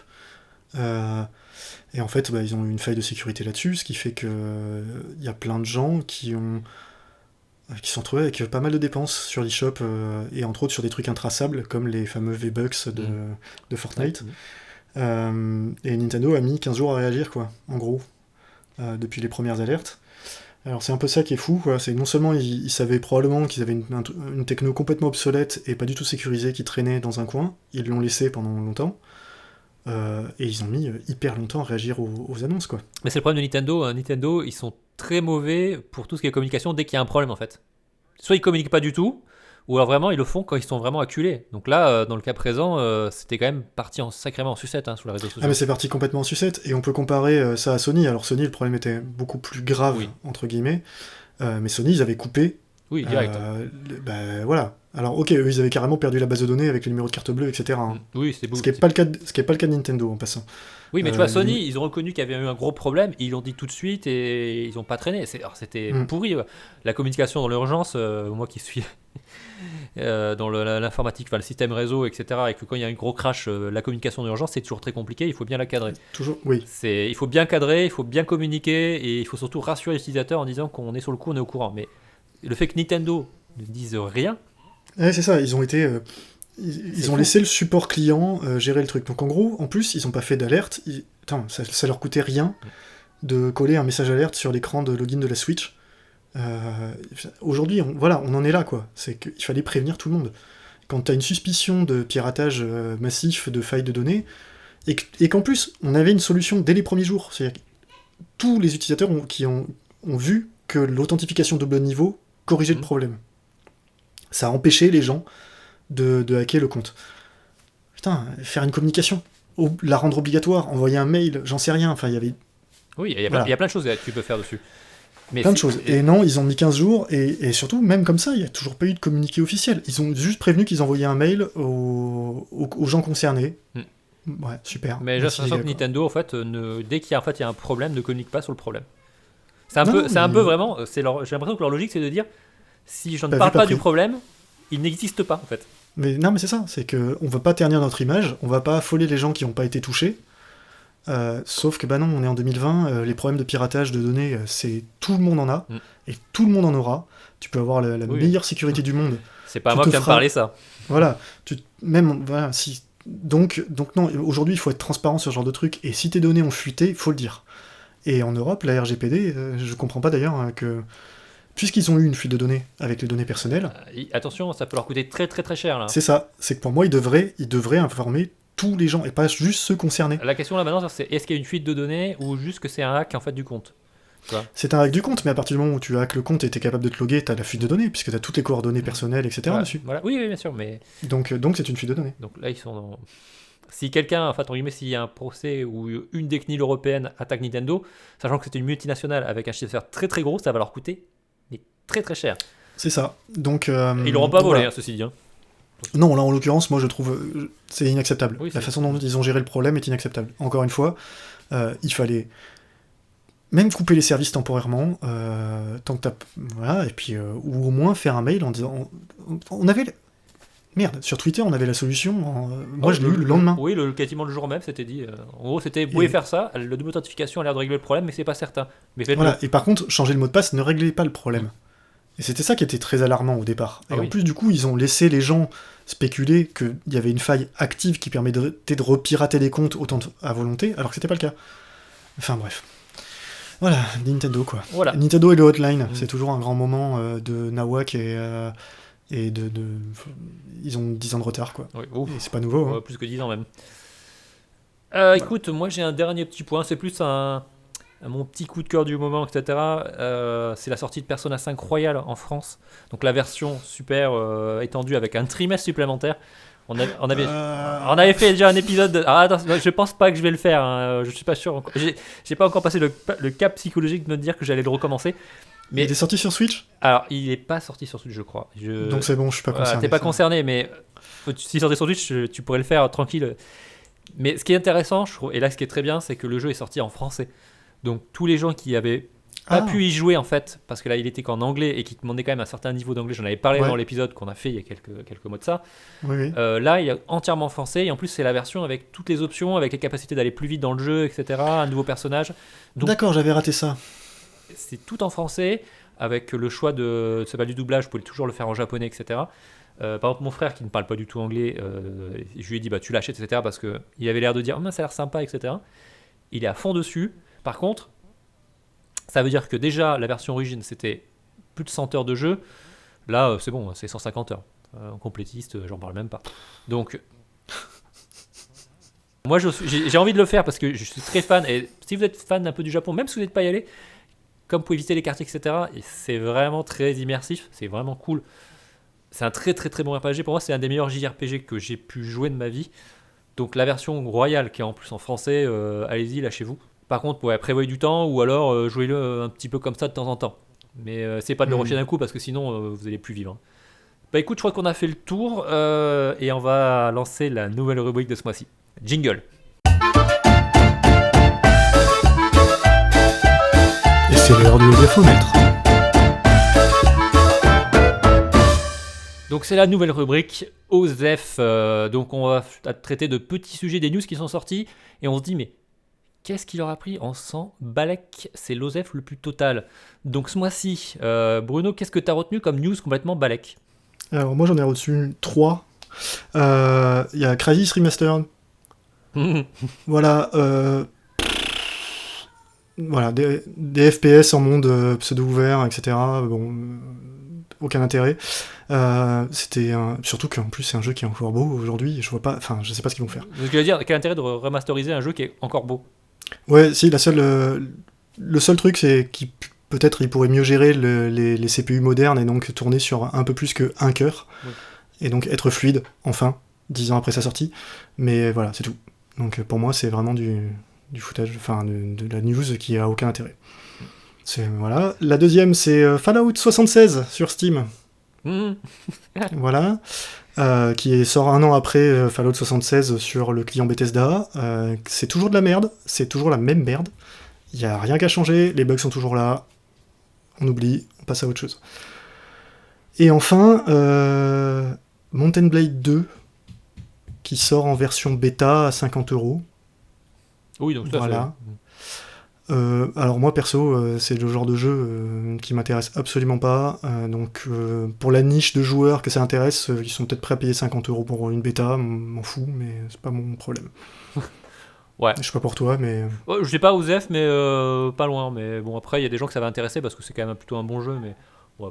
Et en fait, ils ont eu une faille de sécurité là-dessus, ce qui fait qu'il y a plein de gens qui se sont retrouvés avec pas mal de dépenses sur l'eShop, et entre autres sur des trucs intraçables, comme les fameux V-Bucks de Fortnite. Et Nintendo a mis 15 jours à réagir, quoi, en gros, depuis les premières alertes. Alors c'est un peu ça qui est fou, quoi. C'est non seulement ils savaient probablement qu'ils avaient une techno complètement obsolète et pas du tout sécurisée qui traînait dans un coin, ils l'ont laissé pendant longtemps, et ils ont mis hyper longtemps à réagir aux annonces, quoi. Mais c'est le problème de Nintendo. Nintendo, ils sont très mauvais pour tout ce qui est communication dès qu'il y a un problème, en fait. Soit ils communiquent pas du tout, ou alors vraiment ils le font quand ils sont vraiment acculés. Donc là, dans le cas présent, c'était quand même parti sacrément en sucette sur la réseau social. Ah mais c'est parti complètement en sucette, et on peut comparer ça à Sony. Alors Sony, le problème était beaucoup plus grave, entre guillemets, mais Sony, ils avaient coupé. Oui, direct. Voilà, Alors ok, eux, ils avaient carrément perdu la base de données avec le numéro de carte bleue, etc. Hein. Oui, c'est beau. Ce qui n'est pas le cas de Nintendo en passant. Oui, mais tu vois, Sony, ils ont reconnu qu'il y avait eu un gros problème, ils l'ont dit tout de suite et ils n'ont pas traîné. C'était pourri. La communication dans l'urgence, moi qui suis dans l'informatique, enfin, le système réseau, etc., et que quand il y a un gros crash, la communication d'urgence, c'est toujours très compliqué, il faut bien la cadrer. Toujours, oui. Il faut bien cadrer, il faut bien communiquer, et il faut surtout rassurer l'utilisateur en disant qu'on est sur le coup, on est au courant. Mais le fait que Nintendo ne dise rien... Ouais, c'est ça, ils ont été... Ils ont laissé le support client gérer le truc. Donc en gros, en plus, ils n'ont pas fait d'alerte. Ça leur coûtait rien de coller un message alerte sur l'écran de login de la Switch. Aujourd'hui, on en est là, quoi. C'est qu'il fallait prévenir tout le monde. Quand tu as une suspicion de piratage massif, de failles de données, et qu'en plus, on avait une solution dès les premiers jours. C'est-à-dire que tous les utilisateurs ont vu que l'authentification double niveau corrigeait le problème. Ça a empêché les gens de hacker le compte. Putain, faire une communication, la rendre obligatoire, envoyer un mail, j'en sais rien. Enfin, il y avait... Oui, il y a plein de choses que tu peux faire dessus. Mais plein de choses. Et non, ils ont mis 15 jours, et surtout, même comme ça, il n'y a toujours pas eu de communiqué officiel. Ils ont juste prévenu qu'ils envoyaient un mail aux gens concernés. Ouais, super. Mais j'ai l'impression que Nintendo, en fait, dès qu'il y a un problème, ne communique pas sur le problème. C'est un peu vraiment... j'ai l'impression que leur logique, c'est de dire, si je ne parle pas du problème, il n'existe pas, en fait. Mais non, mais c'est ça, c'est qu'on ne veut pas ternir notre image, on ne va pas affoler les gens qui n'ont pas été touchés, sauf que non, on est en 2020, les problèmes de piratage de données, c'est tout le monde en a, et tout le monde en aura. Tu peux avoir la meilleure sécurité du monde. C'est pas moi qui viens de parler ça. Voilà, si... donc non, aujourd'hui il faut être transparent sur ce genre de truc, et si tes données ont fuité, il faut le dire. Et en Europe, la RGPD, je comprends pas d'ailleurs que... Puisqu'ils ont eu une fuite de données avec les données personnelles... attention, ça peut leur coûter très très très cher. Là. C'est ça, c'est que pour moi, ils devraient informer tous les gens, et pas juste ceux concernés. La question là maintenant, c'est est-ce qu'il y a une fuite de données, ou juste que c'est un hack en fait du compte? C'est un hack du compte, mais à partir du moment où tu hackes le compte et tu es capable de te loguer, tu as la fuite de données, puisque tu as toutes les coordonnées personnelles, etc. dessus. Voilà. Oui, bien sûr, mais... Donc c'est une fuite de données. Donc là, ils sont dans... Si quelqu'un, en fait, s'il y a un procès où une des CNIL européennes attaque Nintendo, sachant que c'est une multinationale avec un chiffre d'affaires très très gros, ça va leur coûter très très cher. C'est ça. Donc, ils l'auront pas volé, ceci dit. Non, là en l'occurrence, moi je trouve c'est inacceptable. Oui, la façon dont ils ont géré le problème est inacceptable. Encore une fois, il fallait même couper les services temporairement, tant que voilà, et puis ou au moins faire un mail en disant, on avait merde, sur Twitter on avait la solution. Moi je l'ai eu le lendemain. Oui, quasiment le jour même, c'était dit. En gros, c'était vous pouvez faire ça. Le double authentification a l'air de régler le problème, mais c'est pas certain. Mais faites-le. Voilà. Et par contre, changer le mot de passe ne réglait pas le problème. Et c'était ça qui était très alarmant au départ. Et en plus, du coup, ils ont laissé les gens spéculer qu'il y avait une faille active qui permettait de repirater des comptes autant à volonté, alors que c'était pas le cas. Enfin bref. Voilà, Nintendo quoi. Voilà. Nintendo et le hotline, c'est toujours un grand moment de Nawak et ils ont 10 ans de retard quoi. Oui. Et c'est pas nouveau. Hein. Plus que 10 ans même. Écoute, moi j'ai un dernier petit point, c'est plus mon petit coup de cœur du moment, etc. C'est la sortie de Persona 5 Royal en France. Donc la version super étendue avec un trimestre supplémentaire. On avait fait déjà un épisode. Attends, je pense pas que je vais le faire. Hein. Je suis pas sûr. J'ai pas encore passé le cap psychologique de me dire que j'allais le recommencer. Mais il est sorti sur Switch ? Alors, il est pas sorti sur Switch, je crois. Donc c'est bon, je suis pas concerné. T'es pas concerné, mais s'il sortait sur Switch, tu pourrais le faire tranquille. Mais ce qui est intéressant, je trouve, et là ce qui est très bien, c'est que le jeu est sorti en français. Donc tous les gens qui avaient pas pu y jouer en fait, parce que là il était qu'en anglais et qui demandaient quand même un certain niveau d'anglais, j'en avais parlé dans l'épisode qu'on a fait il y a quelques mois de ça. Oui. Là il est entièrement français et en plus c'est la version avec toutes les options, avec les capacités d'aller plus vite dans le jeu, etc. Un nouveau personnage. Donc, d'accord, j'avais raté ça. C'est tout en français, avec le choix c'est pas du doublage, vous pouvez toujours le faire en japonais, etc. Par exemple, mon frère qui ne parle pas du tout anglais, je lui ai dit tu l'achètes, etc. parce qu'il avait l'air de dire ça a l'air sympa, etc. Il est à fond dessus. Par contre, ça veut dire que déjà la version origine c'était plus de 100 heures de jeu. Là, c'est bon, c'est 150 heures. En complétiste, j'en parle même pas. Donc, moi j'ai envie de le faire parce que je suis très fan. Et si vous êtes fan un peu du Japon, même si vous n'êtes pas y allé, comme pour éviter les quartiers, etc., et c'est vraiment très immersif, c'est vraiment cool. C'est un très très très bon RPG. Pour moi, c'est un des meilleurs JRPG que j'ai pu jouer de ma vie. Donc la version royale qui est en plus en français, allez-y, lâchez-vous. Par contre, prévoyez du temps ou alors jouez-le un petit peu comme ça de temps en temps. Mais c'est pas de le rusher d'un coup parce que sinon vous allez plus vivre. Hein. Bah écoute, je crois qu'on a fait le tour et on va lancer la nouvelle rubrique de ce mois-ci. Jingle. Et c'est l'heure du défomètre. Donc c'est la nouvelle rubrique OZEF. Donc on va traiter de petits sujets des news qui sont sortis et on se dit mais qu'est-ce qu'il leur a pris en 100 balèques? C'est l'OZEF le plus total. Donc ce mois-ci, Bruno, qu'est-ce que tu as retenu comme news complètement balèque? Alors moi j'en ai reçu 3. Il y a Crysis Remastered. Voilà. Voilà, des FPS en monde pseudo-ouvert, etc. Bon, aucun intérêt. C'était surtout qu'en plus c'est un jeu qui est encore beau aujourd'hui. Je vois pas, enfin, je sais pas ce qu'ils vont faire. Ce que je veux dire, quel intérêt de remasteriser un jeu qui est encore beau? Ouais, si, le seul truc c'est qu'il peut-être il pourrait mieux gérer les CPU modernes et donc tourner sur un peu plus qu'un cœur. Oui. Et donc être fluide, enfin, 10 ans après sa sortie. Mais voilà, c'est tout. Donc pour moi, c'est vraiment du footage, enfin de la news qui a aucun intérêt. Voilà. La deuxième, c'est Fallout 76 sur Steam. Voilà. Qui sort un an après Fallout 76 sur le client Bethesda. C'est toujours de la merde, c'est toujours la même merde. Il n'y a rien qu'à changer, les bugs sont toujours là. On oublie, on passe à autre chose. Et enfin, Mountain Blade 2, qui sort en version bêta à 50€. Oui, donc ça, voilà. Alors moi perso, c'est le genre de jeu qui m'intéresse absolument pas. Donc pour la niche de joueurs que ça intéresse, ils sont peut-être prêts à payer 50€ pour une bêta, m'en fous, mais c'est pas mon problème. Ouais. Je sais pas pour toi, mais... Je sais pas OZEF, mais pas loin. Mais bon, après, il y a des gens que ça va intéresser parce que c'est quand même plutôt un bon jeu, mais... Ouais,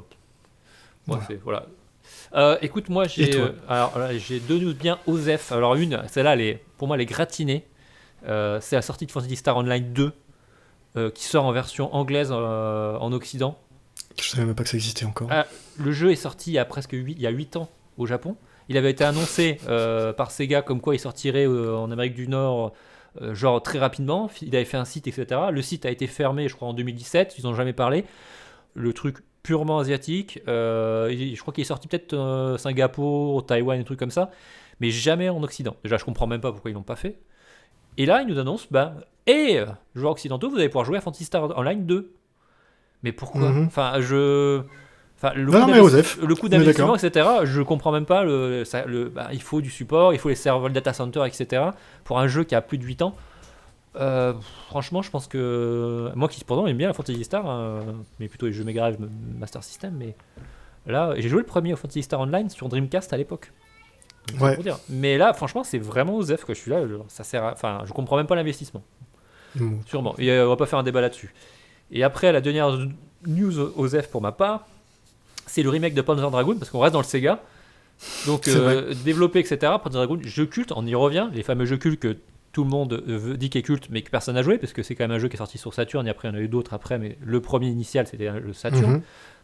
voilà. Écoute, moi, j'ai deux news bien OZEF. Alors une, celle-là, pour moi, elle est gratinée. C'est la sortie de Phantasy Star Online 2 qui sort en version anglaise en Occident. Je savais même pas que ça existait encore. Le jeu est sorti il y a 8 ans au Japon. Il avait été annoncé par Sega comme quoi il sortirait en Amérique du Nord genre très rapidement. Il avait fait un site, etc. Le site a été fermé, je crois, en 2017. Ils n'ont jamais parlé. Le truc purement asiatique. Je crois qu'il est sorti peut-être Singapour, Taïwan, des trucs comme ça. Mais jamais en Occident. Déjà, je comprends même pas pourquoi ils l'ont pas fait. Et là, ils nous annoncent, joueurs occidentaux, vous allez pouvoir jouer à Phantasy Star Online 2. Mais pourquoi ? Le coût d'investissement, etc., je comprends même pas. Il faut du support, il faut les serveurs, le data center, etc. Pour un jeu qui a plus de 8 ans. Franchement, je pense que... Moi qui, pourtant, aime bien la Phantasy Star, mais plutôt les jeux Mega Drive, Master System, mais là, j'ai joué le premier au Phantasy Star Online sur Dreamcast à l'époque. Ouais. Pour dire. Mais là, franchement, c'est vraiment OZEF que je suis là. Ça sert enfin, je comprends même pas l'investissement. Sûrement. Et on va pas faire un débat là-dessus. Et après, la dernière news OZEF pour ma part, c'est le remake de Panzer Dragoon, parce qu'on reste dans le Sega. Donc, développé, etc. Panzer Dragoon, jeu culte, on y revient. Les fameux jeux cultes que tout le monde dit qu'est culte, mais que personne n'a joué, parce que c'est quand même un jeu qui est sorti sur Saturn. Et après, il y en a eu d'autres après, mais le premier initial, c'était le Saturn.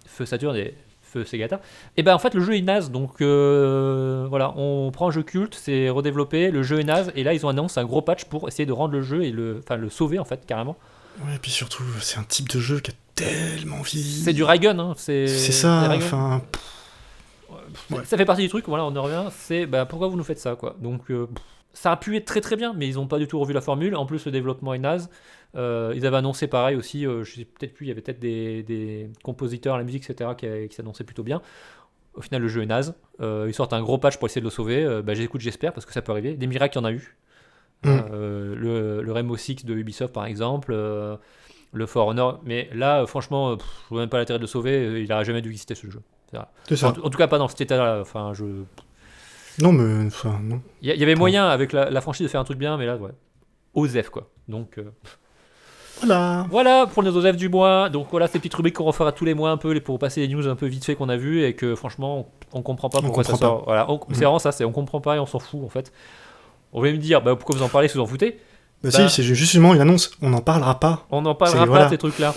Feu Saturn et Feu Segata. Et ben en fait, le jeu est naze. Donc voilà, on prend un jeu culte, c'est redéveloppé, le jeu est naze. Et là, ils ont annoncé un gros patch pour essayer de rendre le jeu et le sauver, en fait, carrément. Ouais, et puis surtout, c'est un type de jeu qui a tellement vieilli. C'est du Raygun, hein. C'est ça, enfin... Ça fait partie du truc, voilà, on en revient. C'est pourquoi vous nous faites ça, quoi. Donc ça a pu être très très bien, mais ils n'ont pas du tout revu la formule. En plus, le développement est naze. Ils avaient annoncé pareil aussi, je sais peut-être plus, il y avait peut-être des compositeurs à la musique, etc., qui s'annonçaient plutôt bien. Au final, le jeu est naze. Ils sortent un gros patch pour essayer de le sauver. J'écoute, j'espère, parce que ça peut arriver. Des miracles, il y en a eu. Le Rainbow Six de Ubisoft, par exemple, le For Honor. Mais là, franchement, je ne vois même pas l'intérêt de le sauver. Il n'aurait jamais dû exister, ce jeu. C'est ça. En tout cas, pas dans cet état-là. Enfin, Non, mais... Enfin, non. Il y avait moyen, avec la franchise, de faire un truc bien, mais là, ouais. OZEF, quoi. Donc... Voilà pour nos OZEF du mois. Donc voilà, ces petites rubriques qu'on refera tous les mois un peu pour passer les news un peu vite fait qu'on a vu et que franchement on comprend pas pourquoi ça sort. Voilà, c'est vraiment ça, on comprend pas et on s'en fout en fait. On va me dire pourquoi vous en parlez si vous en foutez. Si, c'est justement une annonce, on n'en parlera pas. On n'en parlera pas de ces trucs là.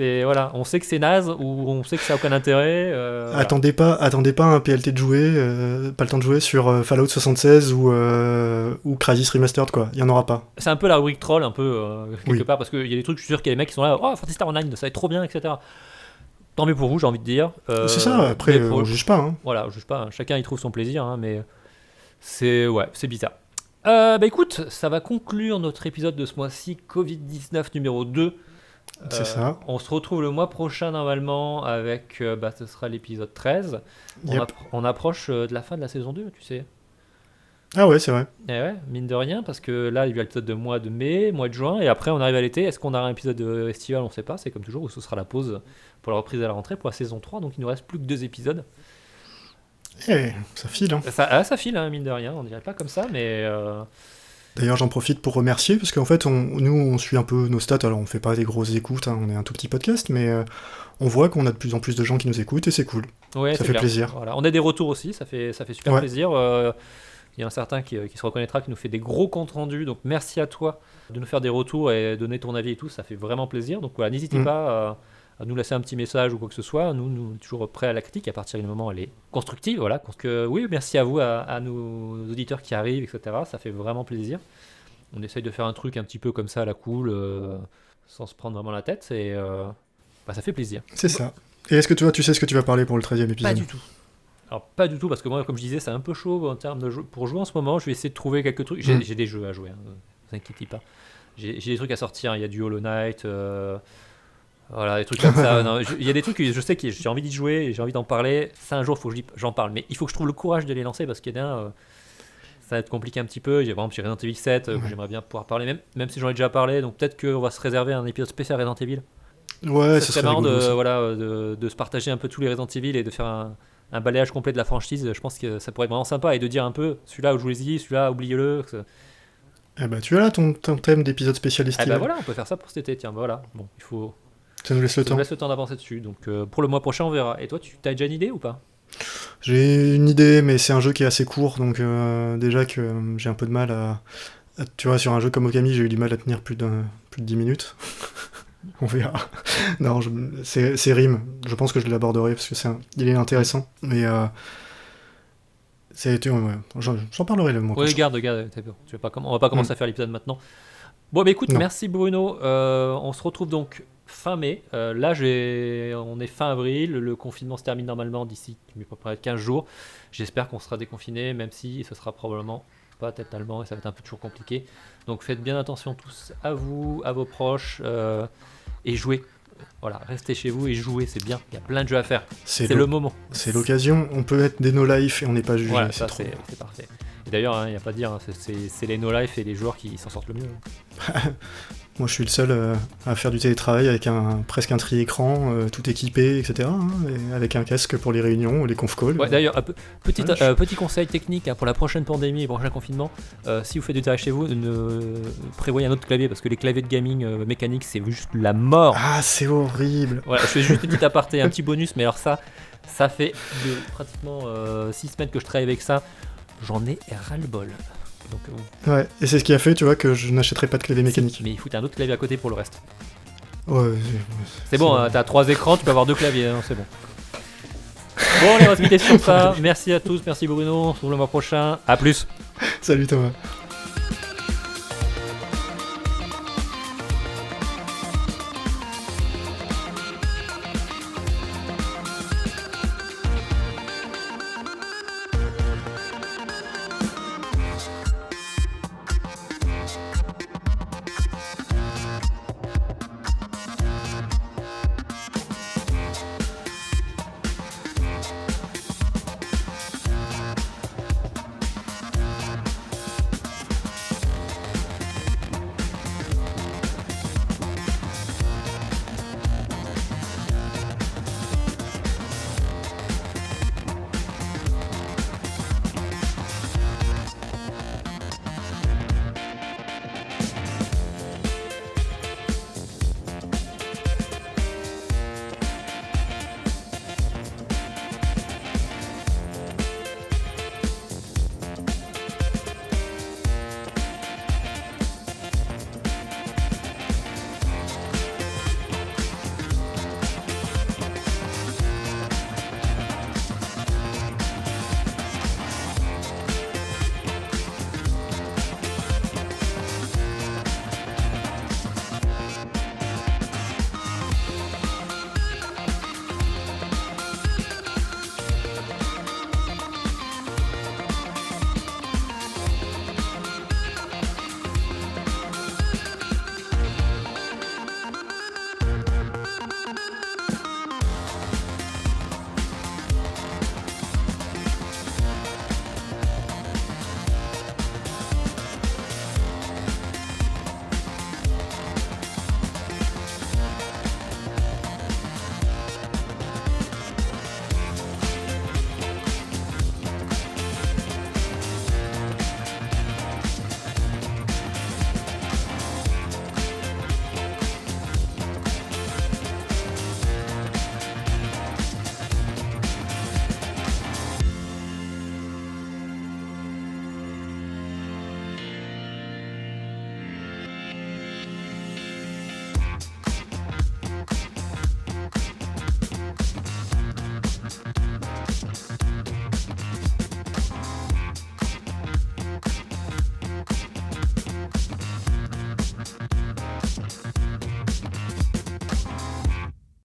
Voilà, on sait que c'est naze ou on sait que ça n'a aucun intérêt. Attendez pas un PLT de jouer, pas le temps de jouer sur Fallout 76 ou Crysis Remastered, quoi. Il y en aura pas. C'est un peu la rubrique troll, un peu quelque part, parce qu'il y a des trucs, je suis sûr qu'il y a des mecs qui sont là, oh, Phantasy Star Online, ça va être trop bien, etc. tant mieux pour vous, j'ai envie de dire. C'est ça, après, on juge pas. Hein. Voilà, on juge pas, hein. Chacun y trouve son plaisir, hein, mais c'est bizarre. Écoute, ça va conclure notre épisode de ce mois-ci, Covid-19 numéro 2. C'est ça. On se retrouve le mois prochain normalement avec, ce sera l'épisode 13. On approche de la fin de la saison 2, tu sais. Ah ouais, c'est vrai. Et ouais, mine de rien, parce que là, il y a l'épisode de mois de mai, mois de juin, et après on arrive à l'été. Est-ce qu'on aura un épisode estival? On ne sait pas, c'est comme toujours, ou ce sera la pause pour la reprise à la rentrée, pour la saison 3, donc il nous reste plus que 2 épisodes. Ça file. Hein. Ça file, hein, mine de rien, on dirait pas comme ça, mais... D'ailleurs, j'en profite pour remercier, parce qu'en fait, nous, on suit un peu nos stats, alors on fait pas des grosses écoutes, hein, on est un tout petit podcast, mais on voit qu'on a de plus en plus de gens qui nous écoutent, et c'est cool. Ouais, ça fait plaisir. Voilà. On a des retours aussi, ça fait super plaisir. Il y a un certain qui se reconnaîtra, qui nous fait des gros comptes rendus, donc merci à toi de nous faire des retours et donner ton avis et tout, ça fait vraiment plaisir. Donc voilà, n'hésitez pas à nous laisser un petit message ou quoi que ce soit, nous toujours prêts à la critique à partir du moment où elle est constructive, voilà. Donc oui, merci à vous, à nos auditeurs qui arrivent, etc. Ça fait vraiment plaisir. On essaye de faire un truc un petit peu comme ça à la cool, sans se prendre vraiment la tête, et ça fait plaisir. C'est ça. Et est-ce que tu sais ce que tu vas parler pour le 13e épisode? Pas du tout. Alors pas du tout, parce que moi, comme je disais, c'est un peu chaud en termes de jeu. Pour jouer en ce moment, je vais essayer de trouver quelques trucs. J'ai des jeux à jouer, hein, ne vous inquiétez pas. J'ai des trucs à sortir, il y a du Hollow Knight, voilà, des trucs comme ça. Il y a des trucs que je sais que j'ai envie d'y jouer, et j'ai envie d'en parler. Ça, un jour, il faut que j'en parle, mais il faut que je trouve le courage de les lancer, parce qu'il y en a ça va être compliqué un petit peu. Par exemple, j'ai Resident Evil 7, que j'aimerais bien pouvoir parler, même si j'en ai déjà parlé, donc peut-être qu'on va se réserver un épisode spécial Resident Evil. Ouais, ça serait marrant de se partager un peu tous les Resident Evil et de faire un balayage complet de la franchise. Je pense que ça pourrait être vraiment sympa, et de dire un peu, celui-là, jouez-y, celui-là, oubliez-le. Tu as là ton thème d'épisode spécialiste. Voilà, on peut faire ça pour cet été, tiens, voilà. Bon, il faut... Ça nous laisse le temps. Ça nous laisse le temps d'avancer dessus, donc pour le mois prochain, on verra. Et toi, tu as déjà une idée ou pas? J'ai une idée, mais c'est un jeu qui est assez court, donc déjà que j'ai un peu de mal à... Tu vois, sur un jeu comme Okami, j'ai eu du mal à tenir plus de 10 minutes. On verra. Non, c'est Rim. Je pense que je l'aborderai parce que il est intéressant. Mais j'en parlerai le mois prochain. Oui, garde. On va pas commencer à faire l'épisode maintenant. Bon, écoute, merci Bruno. On se retrouve donc fin mai. Là, on est fin avril. Le confinement se termine normalement d'ici à peu près 15 jours. J'espère qu'on sera déconfiné, même si ce sera probablement pas totalement, et ça va être un peu toujours compliqué. Donc faites bien attention tous à vous, à vos proches, et jouez. Voilà, restez chez vous et jouez, c'est bien. Il y a plein de jeux à faire. C'est le moment. C'est l'occasion. On peut être des no-life et on n'est pas jugé. Voilà, c'est parfait. Et d'ailleurs, il n'y a pas à dire, c'est les no-life et les joueurs qui s'en sortent le mieux. Moi, je suis le seul à faire du télétravail avec presque un tri-écran, tout équipé, etc. Et avec un casque pour les réunions, les conf calls. Ouais, d'ailleurs, petit conseil technique pour la prochaine pandémie et le prochain confinement. Si vous faites du travail chez vous, prévoyez un autre clavier, parce que les claviers de gaming mécaniques, c'est juste la mort. Ah, c'est horrible. Voilà, je fais juste un petit aparté, un petit bonus, mais alors ça fait pratiquement 6 semaines que je travaille avec ça. J'en ai ras-le-bol. Donc, ouais, et c'est ce qui a fait, tu vois, que je n'achèterai pas de clavier mécanique. Mais il faut un autre clavier à côté pour le reste. Ouais, c'est bon, hein, t'as 3 écrans, tu peux avoir 2 claviers, hein, c'est bon. Bon, on va se quitter sur ça. Merci à tous, merci Bruno, on se retrouve le mois prochain. À plus. Salut Thomas.